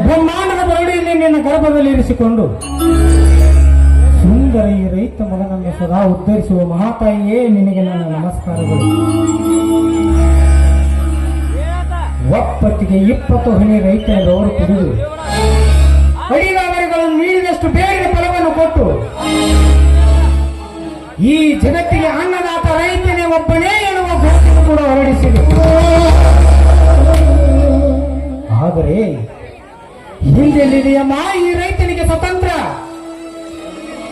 ಬ್ರಹ್ಮಾಂಡದ ಬರಡಿಯಲ್ಲಿ ನಿನ್ನ ಗರ್ಭದಲ್ಲಿ ಇರಿಸಿಕೊಂಡು ಸುಂದರ ಈ ರೈತ ಮಗನನ್ನು ಸದಾ ಉದ್ಧರಿಸುವ ಮಹಾತಾಯಿಯೇ ನಿನಗೆ ನನ್ನ ನಮಸ್ಕಾರಗಳು. ಒಪ್ಪತ್ತಿಗೆ 20 ಹನಿ ರೈತರವರು ಕುಡಿದು ಅಡಿಗಾವರಿಗಳನ್ನು ನೀಡಿದಷ್ಟು ಬೇಡಿದ ಫಲವನ್ನು ಕೊಟ್ಟು ಈ ಜಗತ್ತಿಗೆ ಅನ್ನದಾತ ರೈತನೇ ಒಬ್ಬನೇ ಎನ್ನುವ ಘೋಷಣೆ ಕೂಡ ಹೊರಡಿಸಿದೆ. ಆದರೆ ಹಿಂದೆಲ್ಲಿದೆಯಮ್ಮ ಈ ರೈತನಿಗೆ ಸ್ವತಂತ್ರ?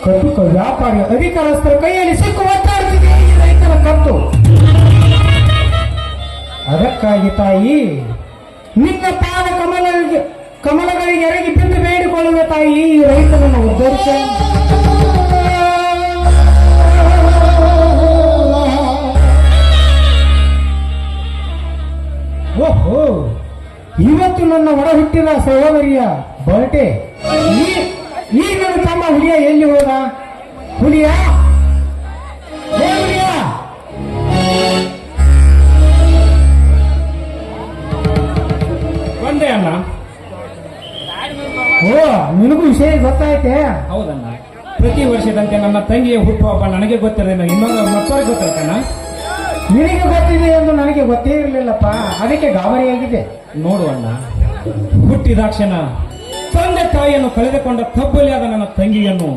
ಕಟುಕ ವ್ಯಾಪಾರಿ ಅಧಿಕಾರಸ್ಥರ ಕೈಯಲ್ಲಿ ಸಿಕ್ಕು ಒತ್ತಾಡುತ್ತಿದೆ ಈ ರೈತನ ಕತ್ತು. ಅದಕ್ಕಾಗಿ ತಾಯಿ ನಿನ್ನ ಪಾದ ಕಮಲಗಳಿಗೆ ಎರಗಿ ಬಿದ್ದು ಬೇಡಿಕೊಳ್ಳುವ ತಾಯಿ ಈ ರೈತನನ್ನು ಉದ್ಧರಿಸ. ಓಹೋ, ಇವತ್ತು ನನ್ನ ಒಡ ಹುಟ್ಟಿದ ಸಹೋದರಿಯ ಬರ್ಟೆ. ಈ ನನ್ನ ತಮ್ಮ ಹುಲಿಯ ಎಲ್ಲಿ ಹೋದ? ಹುಲಿಯ ಹುಲಿಯ ಒಂದೇ ಅಣ್ಣ. ಓ, ನಿನಗೂ ವಿಷಯ ಗೊತ್ತಾಯ್ತೆ? ಹೌದಣ್ಣ, ಪ್ರತಿ ವರ್ಷದಂತೆ ನನ್ನ ತಂಗಿಯ ಹುಟ್ಟುಹಬ್ಬ ನನಗೆ ಗೊತ್ತಿರಲಿಲ್ಲ, ಇನ್ನೊಂದು ಮತ್ತವ್ರಿಗೆ ಗೊತ್ತಾಯ್ತಣ್ಣ. ನಿನಗೆ ಗೊತ್ತಿದೆ ಎಂದು ನನಗೆ ಗೊತ್ತೇ ಇರಲಿಲ್ಲಪ್ಪ, ಅದಕ್ಕೆ ಗಾಬರಿಯಾಗಿದೆ. ನೋಡುವಣ್ಣ, ಹುಟ್ಟಿದಾಕ್ಷಣ ತಂದೆ ತಾಯಿಯನ್ನು ಕಳೆದುಕೊಂಡ ತಬ್ಬಲಿಯಾದ ನನ್ನ ತಂಗಿಯನ್ನು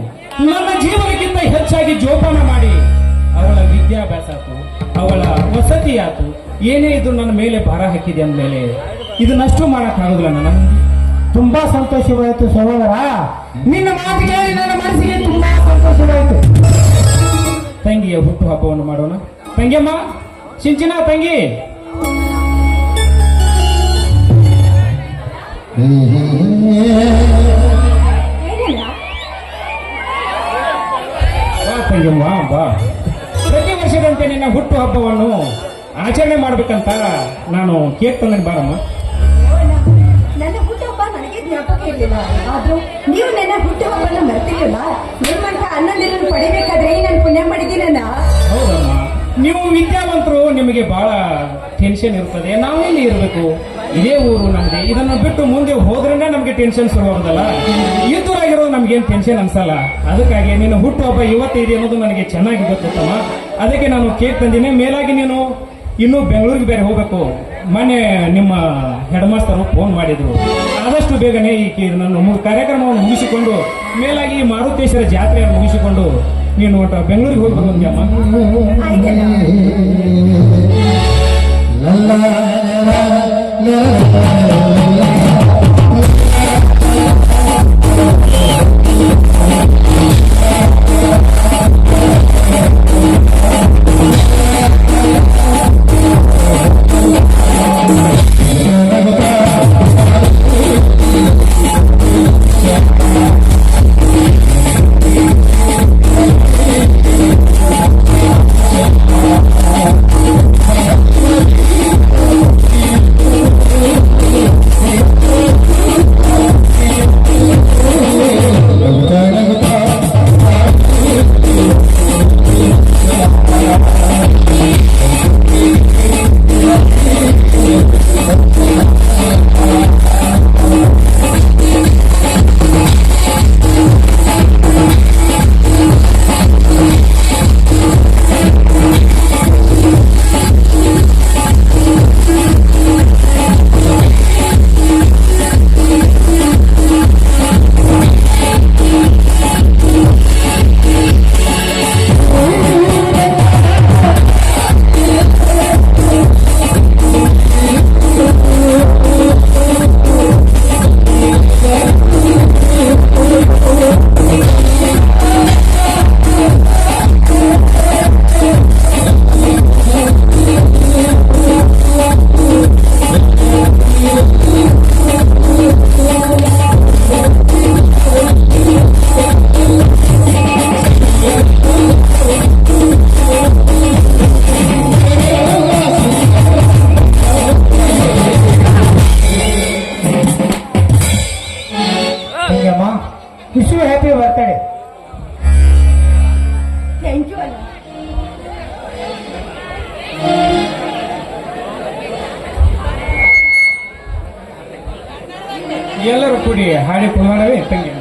ನನ್ನ ಜೀವನಕ್ಕಿಂತ ಹೆಚ್ಚಾಗಿ ಜೋಪಾನ ಮಾಡಿ ಅವಳ ವಿದ್ಯಾಭ್ಯಾಸ ಆತು, ಅವಳ ವಸತಿ ಆತು, ಏನೇ ಇದು ನನ್ನ ಮೇಲೆ ಭಾರ ಹಾಕಿದೆ ಅಂದಮೇಲೆ ಇದನ್ನಷ್ಟು ಮಾಡಕ್ಕಾಗೋದಿಲ್ಲ. ನನ್ನ ತುಂಬಾ ಸಂತೋಷವಾಯಿತು ಸಹೋದರ, ನಿನ್ನ ಮಾತು ಕೇಳಿ ನನ್ನ ಮನಸ್ಸಿಗೆ ತುಂಬಾ ಸಂತೋಷ ಹುಟ್ಟು ಹಬ್ಬವನ್ನು ಮಾಡೋಣ. ತಂಗಿಯಮ್ಮ, ಸಿಂಚಿನ ತಂಗಿ, ಬಾ ತಂಗಿಯಮ್ಮ ಬಾ. ಪ್ರತಿ ವರ್ಷದಂತೆ ನಿನ್ನ ಹುಟ್ಟು ಹಬ್ಬವನ್ನು ಆಚರಣೆ ಮಾಡ್ಬೇಕಂತ ನಾನು ಕೇಕ್ ತಂದ್ರೆ ಬಾರಮ್ಮ. ನನ್ನ ಹುಟ್ಟುಹಬ್ಬ ನನಗೆ ಜ್ಞಾಪಕ ಇರಲಿಲ್ಲ, ಆದ್ರೂ ನೀವು ನನ್ನ ಹುಟ್ಟುಹಬ್ಬನ ಮರ್ತಿರಲಿಲ್ಲ. ನಿಮ್ಮಂತ ಅಣ್ಣಂದಿರನ್ನು ಪಡಿಬೇಕಾದ್ರೆ ನಾನು ಪುಣ್ಯ ಮಾಡಿದ್ದೀನಲ್ಲ. ಹೌದಮ್ಮ, ನೀವು ವಿದ್ಯಾವಂತರು, ನಿಮಗೆ ಬಹಳ ಟೆನ್ಷನ್ ಇರ್ತದೆ. ನಾವೆಲ್ಲಿ ಇರಬೇಕು? ಇದೇ ಊರು ನಮ್ಗೆ. ಇದನ್ನು ಬಿಟ್ಟು ಮುಂದೆ ಹೋದ್ರೇನೆ ನಮ್ಗೆ ಟೆನ್ಷನ್ ಶುರುವಾಗೋದಲ್ಲ. ಇದ್ದೂರಾಗಿರೋದು ನಮ್ಗೇನು ಟೆನ್ಷನ್ ಅನ್ಸಲ್ಲ. ಅದಕ್ಕಾಗಿ ನಿನ್ನ ಹುಟ್ಟು ಹಬ್ಬ ಇವತ್ತಿದೆ ಅನ್ನೋದು ನನಗೆ ಚೆನ್ನಾಗಿ ಗೊತ್ತಮ್ಮ. ಅದಕ್ಕೆ ನಾನು ಕೇಕ್ ತಂದಿನಿ. ಮೇಲಾಗಿ ನೀನು ಇನ್ನೂ ಬೆಂಗಳೂರಿಗೆ ಬೇರೆ ಹೋಗ್ಬೇಕು. ಮೊನ್ನೆ ನಿಮ್ಮ ಹೆಡ್ ಮಾಸ್ತರು ಫೋನ್ ಮಾಡಿದ್ರು. ಆದಷ್ಟು ಬೇಗನೆ ಈ ನನ್ನ ಕಾರ್ಯಕ್ರಮವನ್ನು ಮುಗಿಸಿಕೊಂಡು ಮೇಲಾಗಿ ಈ ಮಾರುತೇಶ್ವರ ಜಾತ್ರೆಯನ್ನು ಮುಗಿಸಿಕೊಂಡು ನೀನು ಬೆಂಗಳೂರಿಗೆ ಹೋಗಿ ಬರ್ಬೋದ್ಯಮ್ಮ. ಆಯ್ತಲ್ಲ? Wish you happy birthday. Thank you ಅಲ್ಲ. ಎಲ್ಲರೂ ಕೂಡಿ ಹಾಡಿ ಕುಮಾರವೇ ತಂಗಿ.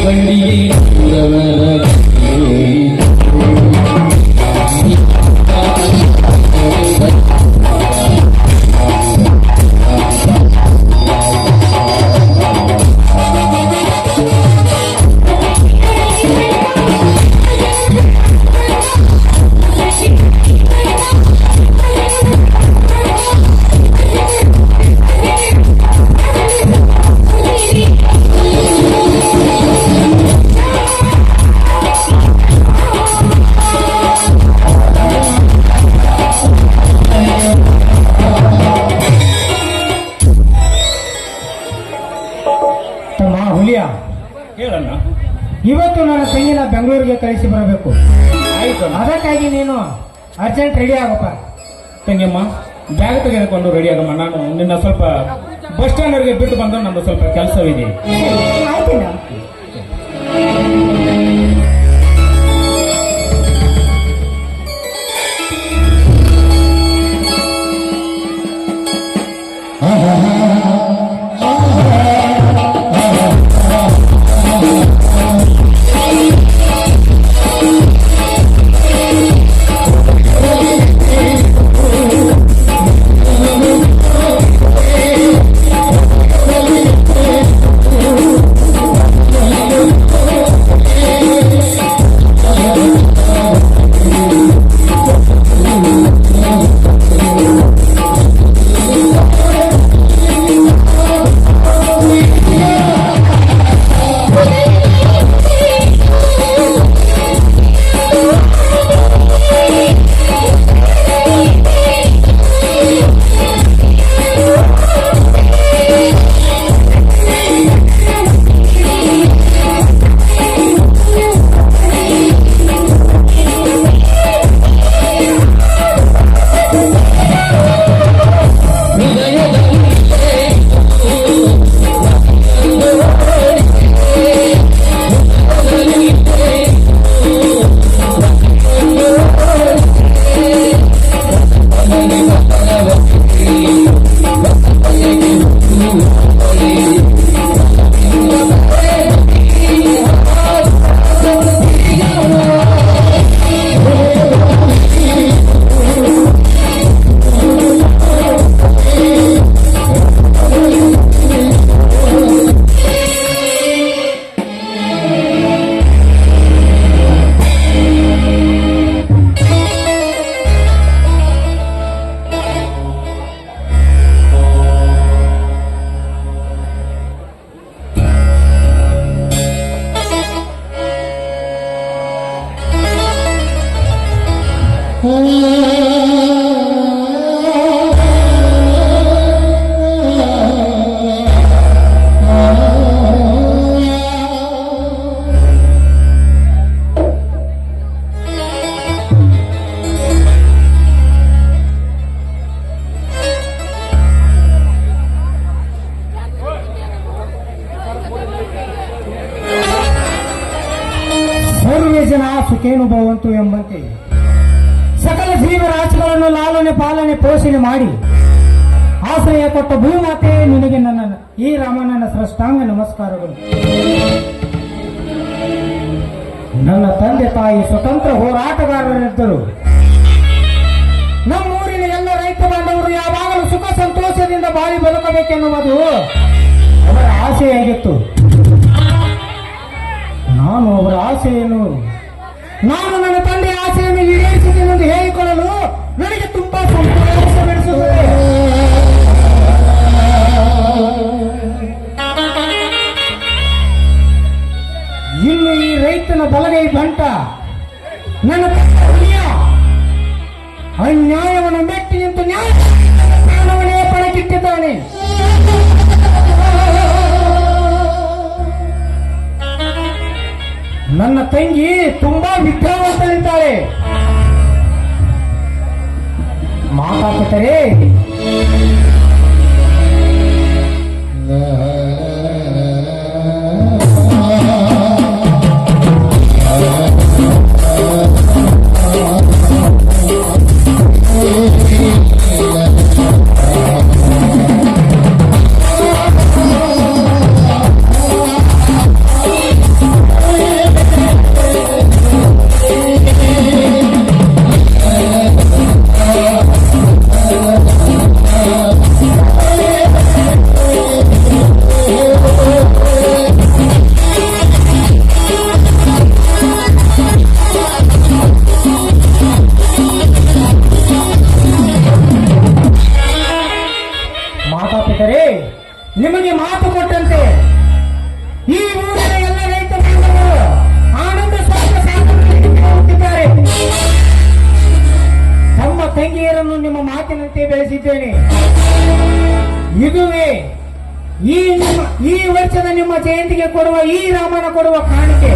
ಬಂಡಿಗೆ ಹೇಳಣ್ಣ. ಇವತ್ತು ನನ್ನ ತಂಗಿನ ಬೆಂಗಳೂರಿಗೆ ಕಳಿಸಿ ಬರಬೇಕು. ಆಯ್ತು ಅಣ್ಣ. ಅದಕ್ಕಾಗಿ ನೀನು ಅರ್ಜೆಂಟ್ ರೆಡಿ ಆಗಪ್ಪ. ತಂಗಿಯಮ್ಮ ಬ್ಯಾಗ್ ತೆಗೆದುಕೊಂಡು ರೆಡಿ ಆಗಮ್ಮ. ನಾನು ನಿನ್ನ ಸ್ವಲ್ಪ ಬಸ್ ಸ್ಟ್ಯಾಂಡ್ ವರೆಗೆ ಬಿಟ್ಟು ಬಂದ್ರೆ ನಂದು ಸ್ವಲ್ಪ ಕೆಲಸವಿದೆ. ಆಯ್ತಣ್ಣ. ಸರ್ವೇ ಜನ ಸುಖೇನು ಭವಂತು ಎಂಬಂತೆ ಸಕಲ ಜೀವರಾಶಿಗಳನ್ನು ಲಾಲನೆ ಪಾಲನೆ ಪೋಷಣೆ ಮಾಡಿ ಆಶ್ರಯ ಕೊಟ್ಟ ಭೂಮಾತೆ ನಿನಗೆ ಈ ರಾಮಣ್ಣನ ಸೃಷ್ಟಾಂಗ ನಮಸ್ಕಾರಗಳು. ನನ್ನ ತಂದೆ ತಾಯಿ ಸ್ವತಂತ್ರ ಹೋರಾಟಗಾರರಿದ್ದರು. ನಮ್ಮೂರಿನ ಎಲ್ಲ ರೈತ ಬಾಂಧವರು ಯಾವಾಗಲೂ ಸುಖ ಸಂತೋಷದಿಂದ ಬಾಳಿ ಬದುಕಬೇಕೆನ್ನುವುದು ಅವರ ಆಸೆಯಾಗಿತ್ತು. ನಾನು ಅವರ ಆಸೆಯನ್ನು ನನ್ನ ತಂದೆಯ ಆಸೆಯನ್ನು ಈಡೇರಿಸಿದ್ದೇನೆಂದು ಹೇಳಿಕೊಳ್ಳಲು ನನಗೆ ತುಂಬಾ ಸಂತೋಷವೆನಿಸುತ್ತದೆ. ಇನ್ನು ಈ ರೈತನ ಬಲಗೈ ಬಂಟ ನನ್ನ ತಂದೆಯ ಅನ್ಯಾಯವನ್ನು ಮೆಟ್ಟಿ ನಿಂತು ನ್ಯಾಯವನ್ನೇ ಪಣಕ್ಕಿಟ್ಟಿದ್ದಾನೆ. ನನ್ನ ತಂಗಿ ತುಂಬಾ ವಿದ್ಯಾವಂತರಿದ್ದಾರೆ. ಮಾತಾಡ್ತಾರೆ ನಿಮಗೆ ಮಾತು ಕೊಟ್ಟಂತೆ ಈ ಊರಿನ ಎಲ್ಲ ರೈತ ಬಾಂಧವರು ಆನಂದ ಸಾಗುತ್ತಿದ್ದಾರೆ. ತಮ್ಮ ತಂಗಿಯರನ್ನು ನಿಮ್ಮ ಮಾತಿನಂತೆ ಬೆಳೆಸಿದ್ದೇನೆ. ಇದುವೇ ಈ ವರ್ಷದ ನಿಮ್ಮ ಜಯಂತಿಗೆ ಕೊಡುವ ಈ ರಾಮನ ಕೊಡುವ ಕಾಣಿಕೆ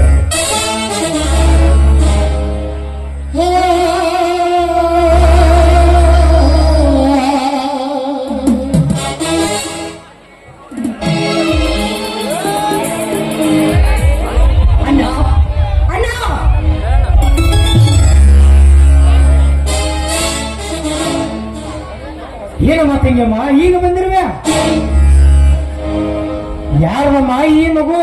ಅಣ್ಣ ಅಣ್ಣ ಏನಮ್ಮ ತಂಗಿಯಮ್ಮ ಈಗ ಬಂದಿರುವೆ? ಯಾರಮ್ಮ ಈ ಮಗು?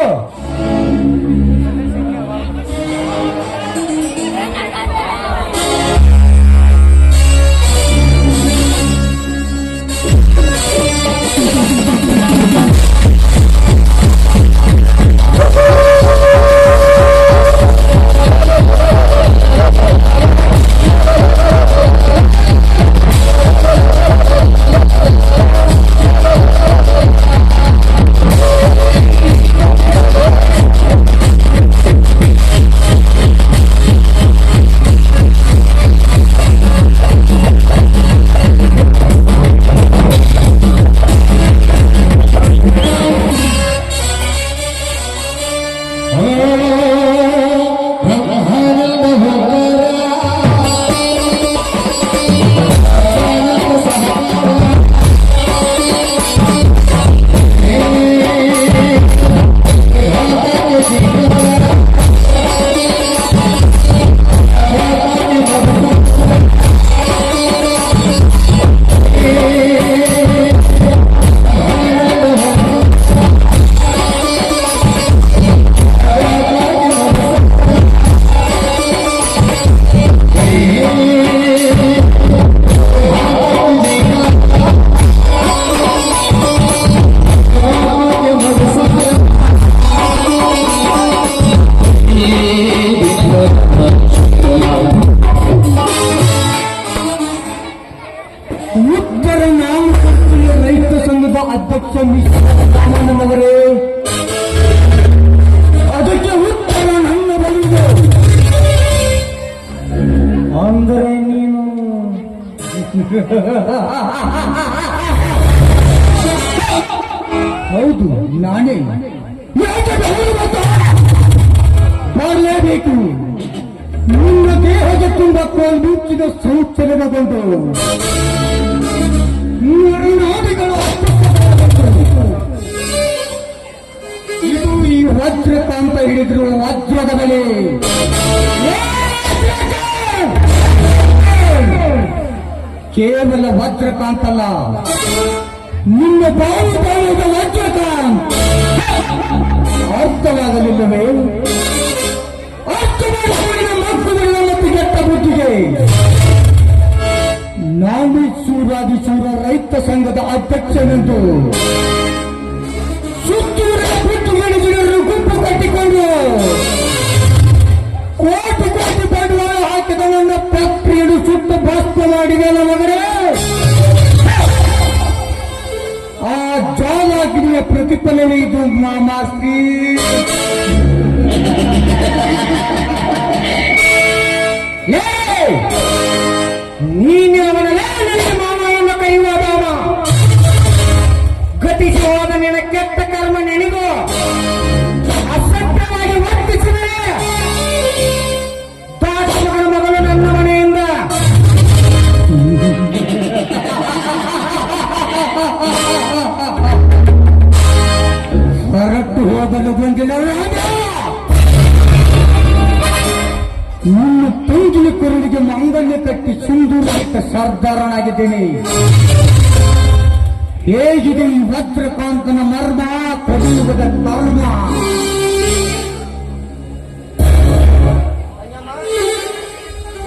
ಉತ್ತರ ನಾಮಕರ್ತೆಯ ರೈತ ಸಂಘದ ಅಧ್ಯಕ್ಷ ರಾಮಣ್ಣನವರೇ, ಅದಕ್ಕೆ ಉತ್ತರ ನನ್ನ ಬಳಿಗೆ. ಅಂದರೆ ನೀನು ಹೌದು, ನಾನೇ. ಮಾಡಲೇಬೇಕು. ನಿನ್ನ ದೇಹದ ತುಂಬ ಮುಚ್ಚಿದ ಶೌಚಲನಗೊಂಡು ನಾಡಿಗಳು ಇದು ಈ ವಜ್ರಕಾಂತ ಹಿಡಿದ್ರು ವಜ್ರದ ಬೆಲೆ. ಕೇವಲ ವಜ್ರಕಾಂತಲ್ಲ, ನಿನ್ನ ಬಾವು ಬಾವುದ ವಜ್ರಕಾಂತ್. ಅರ್ಥವಾಗಲಿಲ್ಲವೇ? ಅರ್ಥ ಮಾಡಿಕೊಂಡಿನ ಮಕ್ಕಳಿನ ಮತ್ತು ಕೆಟ್ಟ ಬುದ್ಧಿಗೆ ನಾನು ಸೂರಾದಿಸೂರ ರೈತ ಸಂಘದ ಅಧ್ಯಕ್ಷನೆಂದು ಸುತ್ತೂರ ಬಿಟ್ಟುಗಡೆ ಜನರು ಗುಂಪು ಕಟ್ಟಿಕೊಂಡು ಕೋಟಿ ಕೋಟಿ ಬಂಡವಾಳ ಹಾಕಿದ ನನ್ನ ಪ್ರಕ್ರಿಯೆಯನ್ನು ಸುಟ್ಟು ಭಸ್ಮ ಮಾಡಿದೆ ನಮಗರೇ. ಆ ಜಾಲಾಗಿರಿಯ ಪ್ರತಿಫಲವೇ ಇದು ಮಾಮಾಸ್ತಿ. ನೀನು ಅವನಲ್ಲೇ ನನ್ನ ಮಾಮವನ್ನು ಕೈಯುವ ಬಾಮ. ಗತಿಸಿ ಹೋದ ನಿನ್ನ ಕೆಟ್ಟ ಕರ್ಮ ನೆನೆಗೂ ಅಸಭ್ಯವಾಗಿ ವರ್ತಿಸಿದರೆ ದಾಸಮಗನ ಮಗಳು ನನ್ನ ಮನೆಯಿಂದ ಹೊರಟು ಹೋಗಲು ಬಂದಿಲ್ಲ. ನನ್ನ ತಂಗಿನ ಕೊರಳಿಗೆ ಮಂಗಲ್ಯ ಕಟ್ಟಿ ಸಿಂಧೂರಿತ ಸರ್ದಾರನಾಗಿದ್ದೇನೆ. ಹೇಗಿದೆ ಈ ವಜ್ರಕಾಂತನ ಮರ್ಮ, ಕಲಿಯುಗದ ಕರ್ಮ.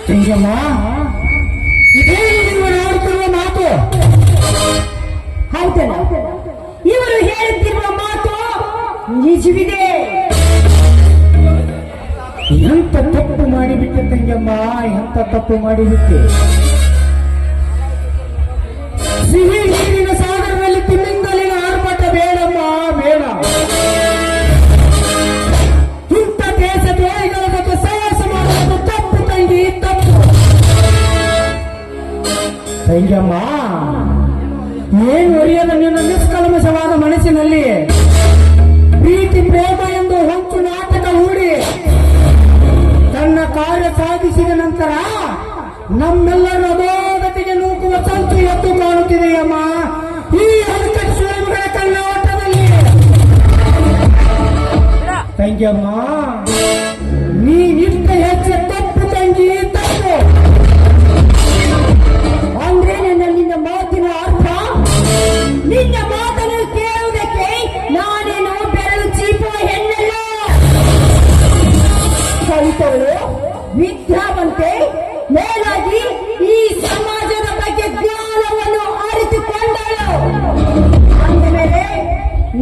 ತಂಗಮ್ಮ, ಇದೇ ನೀವು ಆಡುತ್ತಿರುವ ಮಾತು? ಹೌದಲ್ಲ, ಇವರು ಹೇಳುತ್ತಿರುವ ಮಾತು ನಿಜವಿದೆ. ಎಂತ ತಪ್ಪು ಮಾಡಿಬಿಟ್ಟೆ ತಂಗಮ್ಮ, ಎಂತ ತಪ್ಪು ಮಾಡಿಬಿಟ್ಟೆ. ಸಿಹಿ ನೀರಿನ ಸಾಗರದಲ್ಲಿ ತಿಮ್ಮಿಂಗಲಿನ ಆರ್ಭಟ ಬೇಡಮ್ಮ, ಬೇಡ. ಇಂಥ ದೇಶ ದ್ರೋಹಿಗಳ ಜೊತೆ ಸಹವಾಸ ಮಾಡುವುದು ತಪ್ಪು ತಂಗಿ, ತಪ್ಪು. ತಂಗಮ್ಮ, ಏನು ಒರಿಯದ ನಿನ್ನ ನಿಷ್ಕಲ್ಮಶವಾದ ಮನಸ್ಸು ಮನಸ್ಸಿನಲ್ಲಿ ಪ್ರೀತಿ ಪ್ರೇಮ ಎಂದು ಹೊಂಚು ನಾಟಕ ಹೂಡಿ ತನ್ನ ಕಾರ್ಯ ಸಾಧಿಸಿದ ನಂತರ ನಮ್ಮೆಲ್ಲರ ಅಧೋಗತಿಗೆ ನೂಕುವ ಸಂಚು ಎದ್ದು ಕಾಣುತ್ತಿದೆಯಮ್ಮ ಈ ಹಣಕಟ್ಟು ಸುಳಿವುಗಳ ಕಣ್ಣೋಟದಲ್ಲಿ. ತಂಗಿಯಮ್ಮ, ನೀನಿಷ್ಟ ಹೆಚ್ಚು ತಪ್ಪು ತಂಗಿ, ತಪ್ಪು. ಅಂದ್ರೆ ನಿನ್ನ ಮಾತಿನ ಅರ್ಥ, ನಿನ್ನ ಮಾತನ್ನು ಕೇಳುವುದಕ್ಕೆ ನಾನೇನು ಬೆರಳು ಚೀಪುವ ಹೆಣ್ಣಲ್ಲ. ಕಲಿತವಳು, ವಿದ್ಯಾವಂತೆ, ಮೇಲಾಗಿ ಈ ಸಮಾಜದ ಬಗ್ಗೆ ಜ್ಞಾನವನ್ನು ಅರಿತುಕೊಂಡಳು. ಅಂದ ಮೇಲೆ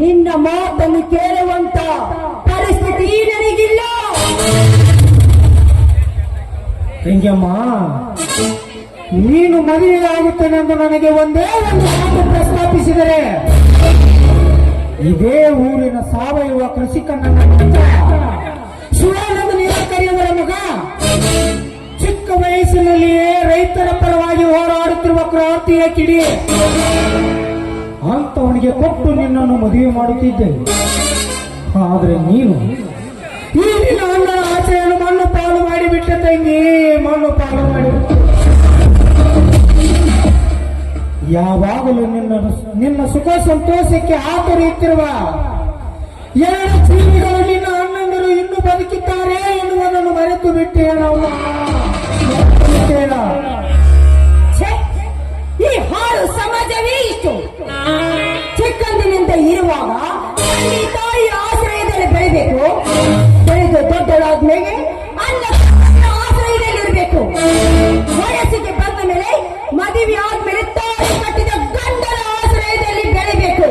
ನಿನ್ನ ಮಾತನ್ನು ಕೇಳುವಂತ ಪರಿಸ್ಥಿತಿ ನನಗಿಲ್ಲ. ತಂಗಿಯಮ್ಮ, ನೀನು ಮದುವೆಯಾಗುತ್ತೇನೆ ಎಂದು ನನಗೆ ಒಂದೇ ಒಂದು ಮಾತು ಪ್ರಸ್ತಾಪಿಸಿದರೆ ಇದೇ ಊರಿನ ಸಾವಯವ ಕೃಷಿಕನನ್ನ ಶಿವಾನಂದ ನಿರಾಕರಿಯವರ ಮಗ, ಚಿಕ್ಕ ವಯಸ್ಸಿನಲ್ಲಿಯೇ ರೈತರ ಪರವಾಗಿ ಹೋರಾಡುತ್ತಿರುವ ಕ್ರಾಂತಿಯ ಕಿಡಿ ಅಂತವನಿಗೆ ಕೊಟ್ಟು ನಿನ್ನನ್ನು ಮದುವೆ ಮಾಡುತ್ತಿದ್ದೆ. ಆದರೆ ನೀನು ಈ ನಿನ್ನ ಅಣ್ಣನ ಆಸೆಯನ್ನು ಮಣ್ಣು ಪಾಲು ಮಾಡಿಬಿಟ್ಟೆ ತಂಗಿ, ಮಣ್ಣು ಪಾಲು ಮಾಡಿಬಿಟ್ಟೆ. ಯಾವಾಗಲೂ ನಿನ್ನ ಸುಖ ಸಂತೋಷಕ್ಕೆ ಆತುರಿಯುತ್ತಿರುವ ಎರಡು ಜೀವಿಗಳು ನಿನ್ನ ಅಣ್ಣಂದರು ಇನ್ನೂ ಬದುಕಿದ್ದಾರೆ ಎನ್ನುವುದನ್ನು ಮರೆತು ಬಿಟ್ಟೆ ನಾವು. ಛೆ, ಈ ಹಾಳು ಸಮಾಜವೇ ಇಷ್ಟು. ಚಿಕ್ಕಂದಿನಿಂದ ಇರುವಾಗ ತಂದೆ ತಾಯಿಯ ಆಶ್ರಯದಲ್ಲಿ ಬೆಳಿಬೇಕು, ಬೆಳೆದು ದೊಡ್ಡದಾದ್ಮೇಲೆ ಅನ್ನ ಆಶ್ರಯದಲ್ಲಿ ಇರಬೇಕು. ವಯಸ್ಸಿಗೆ ಬಂದ ಮೇಲೆ ಮದುವೆ ಆದ್ಮೇಲೆ ತಾಯಿ ಕಟ್ಟಿದ ಗಂಡನ ಆಶ್ರಯದಲ್ಲಿ ಬೆಳಿಬೇಕು.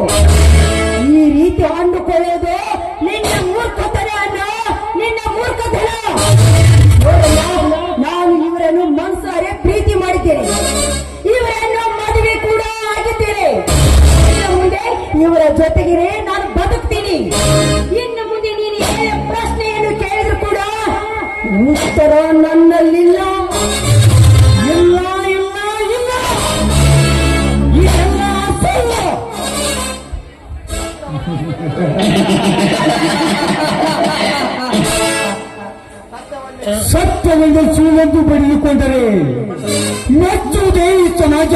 ಈ ರೀತಿ ಅಂದುಕೊಳ್ಳೋದು ನಿನ್ನ ಮೂರ್ಖತನ ಅನ್ನ, ನಿನ್ನ ಮೂರ್ಖತನ. ನಾನು ಇವರನ್ನು ಮನಸಾರೆ ಪ್ರೀತಿ ಮಾಡಿದ್ದೇನೆ, ಇವರನ್ನು ಮದುವೆ ಕೂಡ ಆಗಿದ್ದೇನೆ. ಇನ್ನು ಮುಂದೆ ಇವರ ಜೊತೆಗೆ ನಾನು ಬದುಕ್ತೀನಿ. ಇನ್ನು ಮುಂದೆ ನೀನು ಏನೇ ಪ್ರಶ್ನೆಯನ್ನು ಕೇಳಿದ್ರು ಕೂಡ ಉತ್ತರ ನನ್ನಲ್ಲಿಲ್ಲ. ಇಲ್ಲ ಇಲ್ಲ ಇಲ್ಲ, ಇದೆಲ್ಲ ಸುಳ್ಳು. ಸತ್ಯವೆಂದು ಸುಳ್ಳೆಂದು ಬಡಿದುಕೊಂಡರೆ ಮೆಚ್ಚುವುದೇ ಈ ಸಮಾಜ.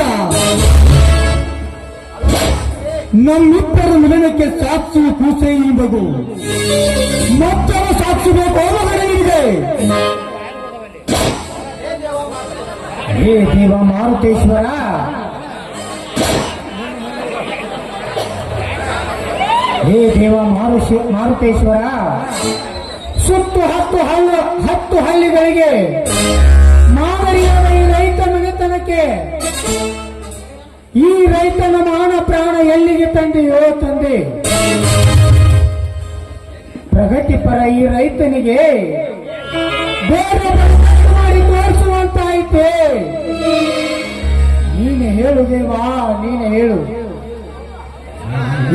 ನಮ್ಮಿಬ್ಬರ ಮಿಲನಕ್ಕೆ ಸಾಕ್ಷಿ ಕೂಸೆ ಈ ಮಗು, ಮತ್ತೊಬ್ಬ ಸಾಕ್ಷಿ ಬೇಕು ಮಗನ ನಿಮಗೆ. ಹೇ ದೇವ ಮಾರುತೇಶ್ವರ, ಹೇ ದೇವ ಮಾರುತೇಶ್ವರ, ಸುತ್ತು ಹತ್ತು ಹಳ್ಳಿಗಳಿಗೆ ಮಾದರಿಯಾದ ಈ ರೈತ ಮನೆತನಕ್ಕೆ ಈ ರೈತನ ಮಾನ ಪ್ರಾಣ ಎಲ್ಲಿಗೆ ತಂದೆಯೋ ತಂದೆ. ಪ್ರಗತಿಪರ ಈ ರೈತನಿಗೆ ಬೇರೆ ಮಾಡಿ ತೋರಿಸುವಂತಾಯಿತೆ. ನೀನೆ ಹೇಳು ದೇವಾ, ನೀನೆ ಹೇಳು.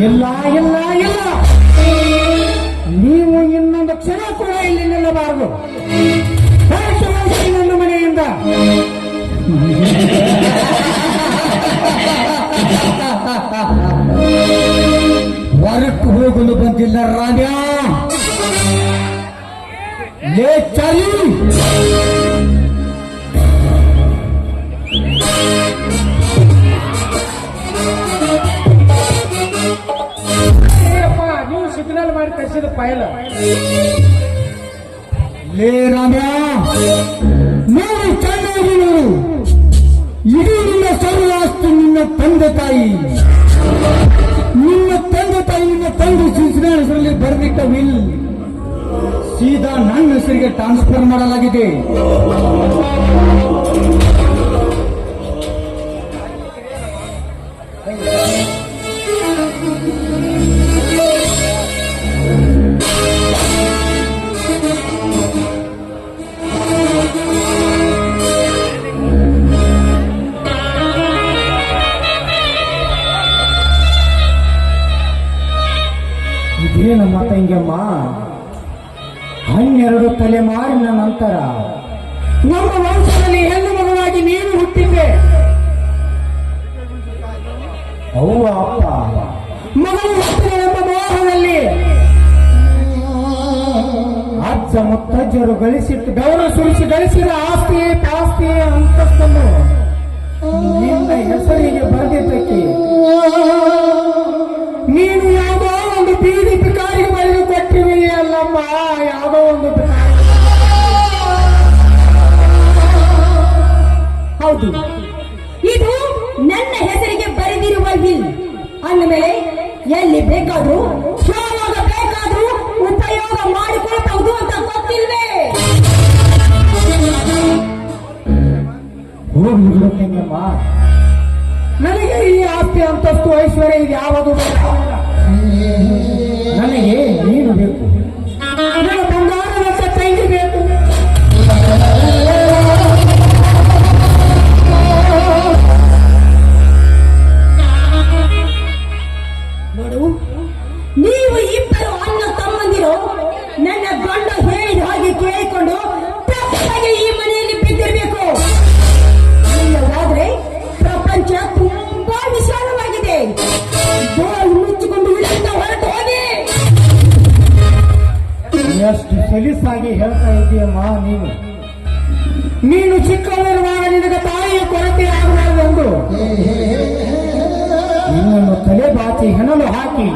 ಇಲ್ಲ ಇಲ್ಲ ಇಲ್ಲ, ನೀವು ಇನ್ನೊಂದು ಕ್ಷಣ ಕೂಡ ಇಲ್ಲಿ ನಿಲ್ಲಬಾರದು. ನನ್ನ ಮನೆಯಿಂದ ಹೊರಟು ಹೋಗಲು ಬಂದಿಲ್ಲ ರಾಜ. ಲೇ ಚಾಲಿ, ನೀವು ಸಿಗ್ನಲ್ ಮಾಡಿ ಕಳಿಸಿದ ಪೈಲ. ಲೇ ರಾಮ್ಯ, ನೋಡು ಚೆನ್ನಾಗಿ ನೋಡು, ಇಡೀ ನಿನ್ನ ಸರ್ವ ಆಸ್ತಿ ನಿನ್ನ ತಂದೆ ತಾಯಿ, ನಿನ್ನ ತಂದೆ ತಾಯಿ ನಿನ್ನ ತಂದೆ ಶಿಕ್ಷಣ ಹೆಸರಲ್ಲಿ ಬರೆದಿಟ್ಟ ವಿಲ್ ಸೀದಾ ನನ್ನ ಹೆಸರಿಗೆ ಟ್ರಾನ್ಸ್ಫರ್ ಮಾಡಲಾಗಿದೆ. ಇದೇನಮ್ಮ ತಂಗಿಯಮ್ಮ, 12 ತಲೆಮಾರಿನ ನಂತರ ನಮ್ಮ ವಂಶದಲ್ಲಿ ಹೆಣ್ಣು ಮಗನಾಗಿ ನೀನು ಹುಟ್ಟಿದ್ದೆ. ಅವ್ವ ಅಪ್ಪ ಮಗಳು ಹುಟ್ಟಿದಳೆಂಬ ಮೋಹದಲ್ಲಿ ಅಜ್ಜ ಮುತ್ತಜ್ಜರು ಗಳಿಸಿಟ್ಟು ಬೆವರು ಸುರಿಸಿ ಗಳಿಸಿದ ಆಸ್ತಿ ಪಾಸ್ತಿ ಅಂತಸ್ತನ್ನು ನಿನ್ನ ಹೆಸರಿಗೆ ಬರೆದಿದ್ದಕ್ಕೆ ನೀನು ಯಾವುದೋ ಒಂದು ಬೀದಿ ಪಿಕಾರಿಗೆ ಬರೆದು ಕೊಟ್ಟಿವಿ ಅಲ್ಲಮ್ಮ, ಯಾವುದೋ ಒಂದು ಪಿಕಾರಿ. ಹೌದು, ಇದು ನನ್ನ ಹೆಸರಿಗೆ ಬರೆದಿರುವ ವಿಲ್ ಅಂದಮೇಲೆ ಎಲ್ಲಿ ಬೇಕಾದ್ರೂ ಯಾವಾಗ ಬೇಕಾದ್ರೂ ಉಪಯೋಗ ಮಾಡಿಕೊಳ್ಬಹುದು ಅಂತ ಗೊತ್ತಿಲ್ವೇ? ಹೋಗಿ ಬಿಡುತ್ತೇನಮ್ಮ, ನನಗೆ ಈ ಆಸ್ತಿ ಅಂತಸ್ತು ಐಶ್ವರ್ಯ ಇದು ಯಾವುದು ಬೇಕಾಗಿಲ್ಲ. ನನಗೆ ನೀನು ಬೇಕು, ನನ್ನ ಬಂಗಾರದ ತಂಗಿ ಬೇಕು. ನೋಡು, ನೀವು ಇಬ್ಬರು ಅಣ್ಣ ತಮ್ಮಂದಿರು ನನ್ನ ಗಂಡ ಹೇಳಿದ ಹಾಗೆ ಕೇಳಿಕೊಂಡು ತಪ್ಪಾಗಿ ಈ ಮನೆಯಲ್ಲಿ ಬಿದ್ದಿರಬೇಕು. ಇಲ್ಲವಾದ್ರೆ ಪ್ರಪಂಚ ತುಂಬಾ ವಿಶಾಲವಾಗಿದೆ. ಬಾಯಿ ಮುಚ್ಚಿಕೊಂಡು ಇಲ್ಲಿಂದ ಹೊರಟು ಹೋಗಿ. ಎಷ್ಟು ಸಲೀಸಾಗಿ ಹೇಳ್ತಾ ಇದ್ದೀಯಮ್ಮ ನೀನು. ನೀನು ಚಿಕ್ಕವರಿರುವಾಗ ನಿನಗೆ ತಾಯಿಯ ಕೊರತೆ ಆಗಬಾರದೆಂದು ನಿನ್ನನ್ನು ತಲೆ ಬಾಚಿ ಹೆಣಲು ಹಾಕಿ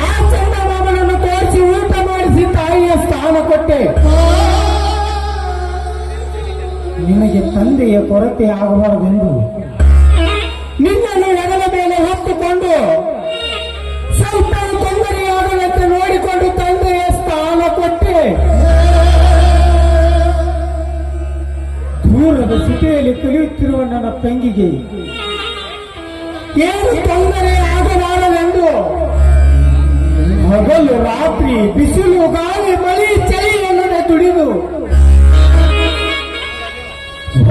ಆ ಚಂದಮಾಮನನ್ನು ತೋರಿಸಿ ಊಟ ಮಾಡಿಸಿ ತಾಯಿಯ ಸ್ಥಾನ ಕೊಟ್ಟೆ. ನಿನಗೆ ತಂದೆಯ ಕೊರತೆ ಆಗಬಾರದೆಂದು ನಿನ್ನನ್ನು ಹೆಗಲ ಮೇಲೆ ಹೊತ್ತುಕೊಂಡು ಸ್ವಲ್ಪ ತೊಂದರೆಯಾಗದಂತೆ ನೋಡಿಕೊಂಡು ತಂದೆಯ ಸ್ಥಾನ ಕೊಟ್ಟೆ. ದೂರದ ಸಿಟಿಯಲ್ಲಿ ಕಲಿಯುತ್ತಿರುವ ನನ್ನ ತಂಗಿಗೆ ಏನು ತೊಂದರೆ ಆಗಬಾರದೆಂದು ಹಗಲು ರಾತ್ರಿ ಬಿಸಿಲು ಗಾಳಿ ಮಳಿ ಚಳಿಯನ್ನು ದುಡಿದು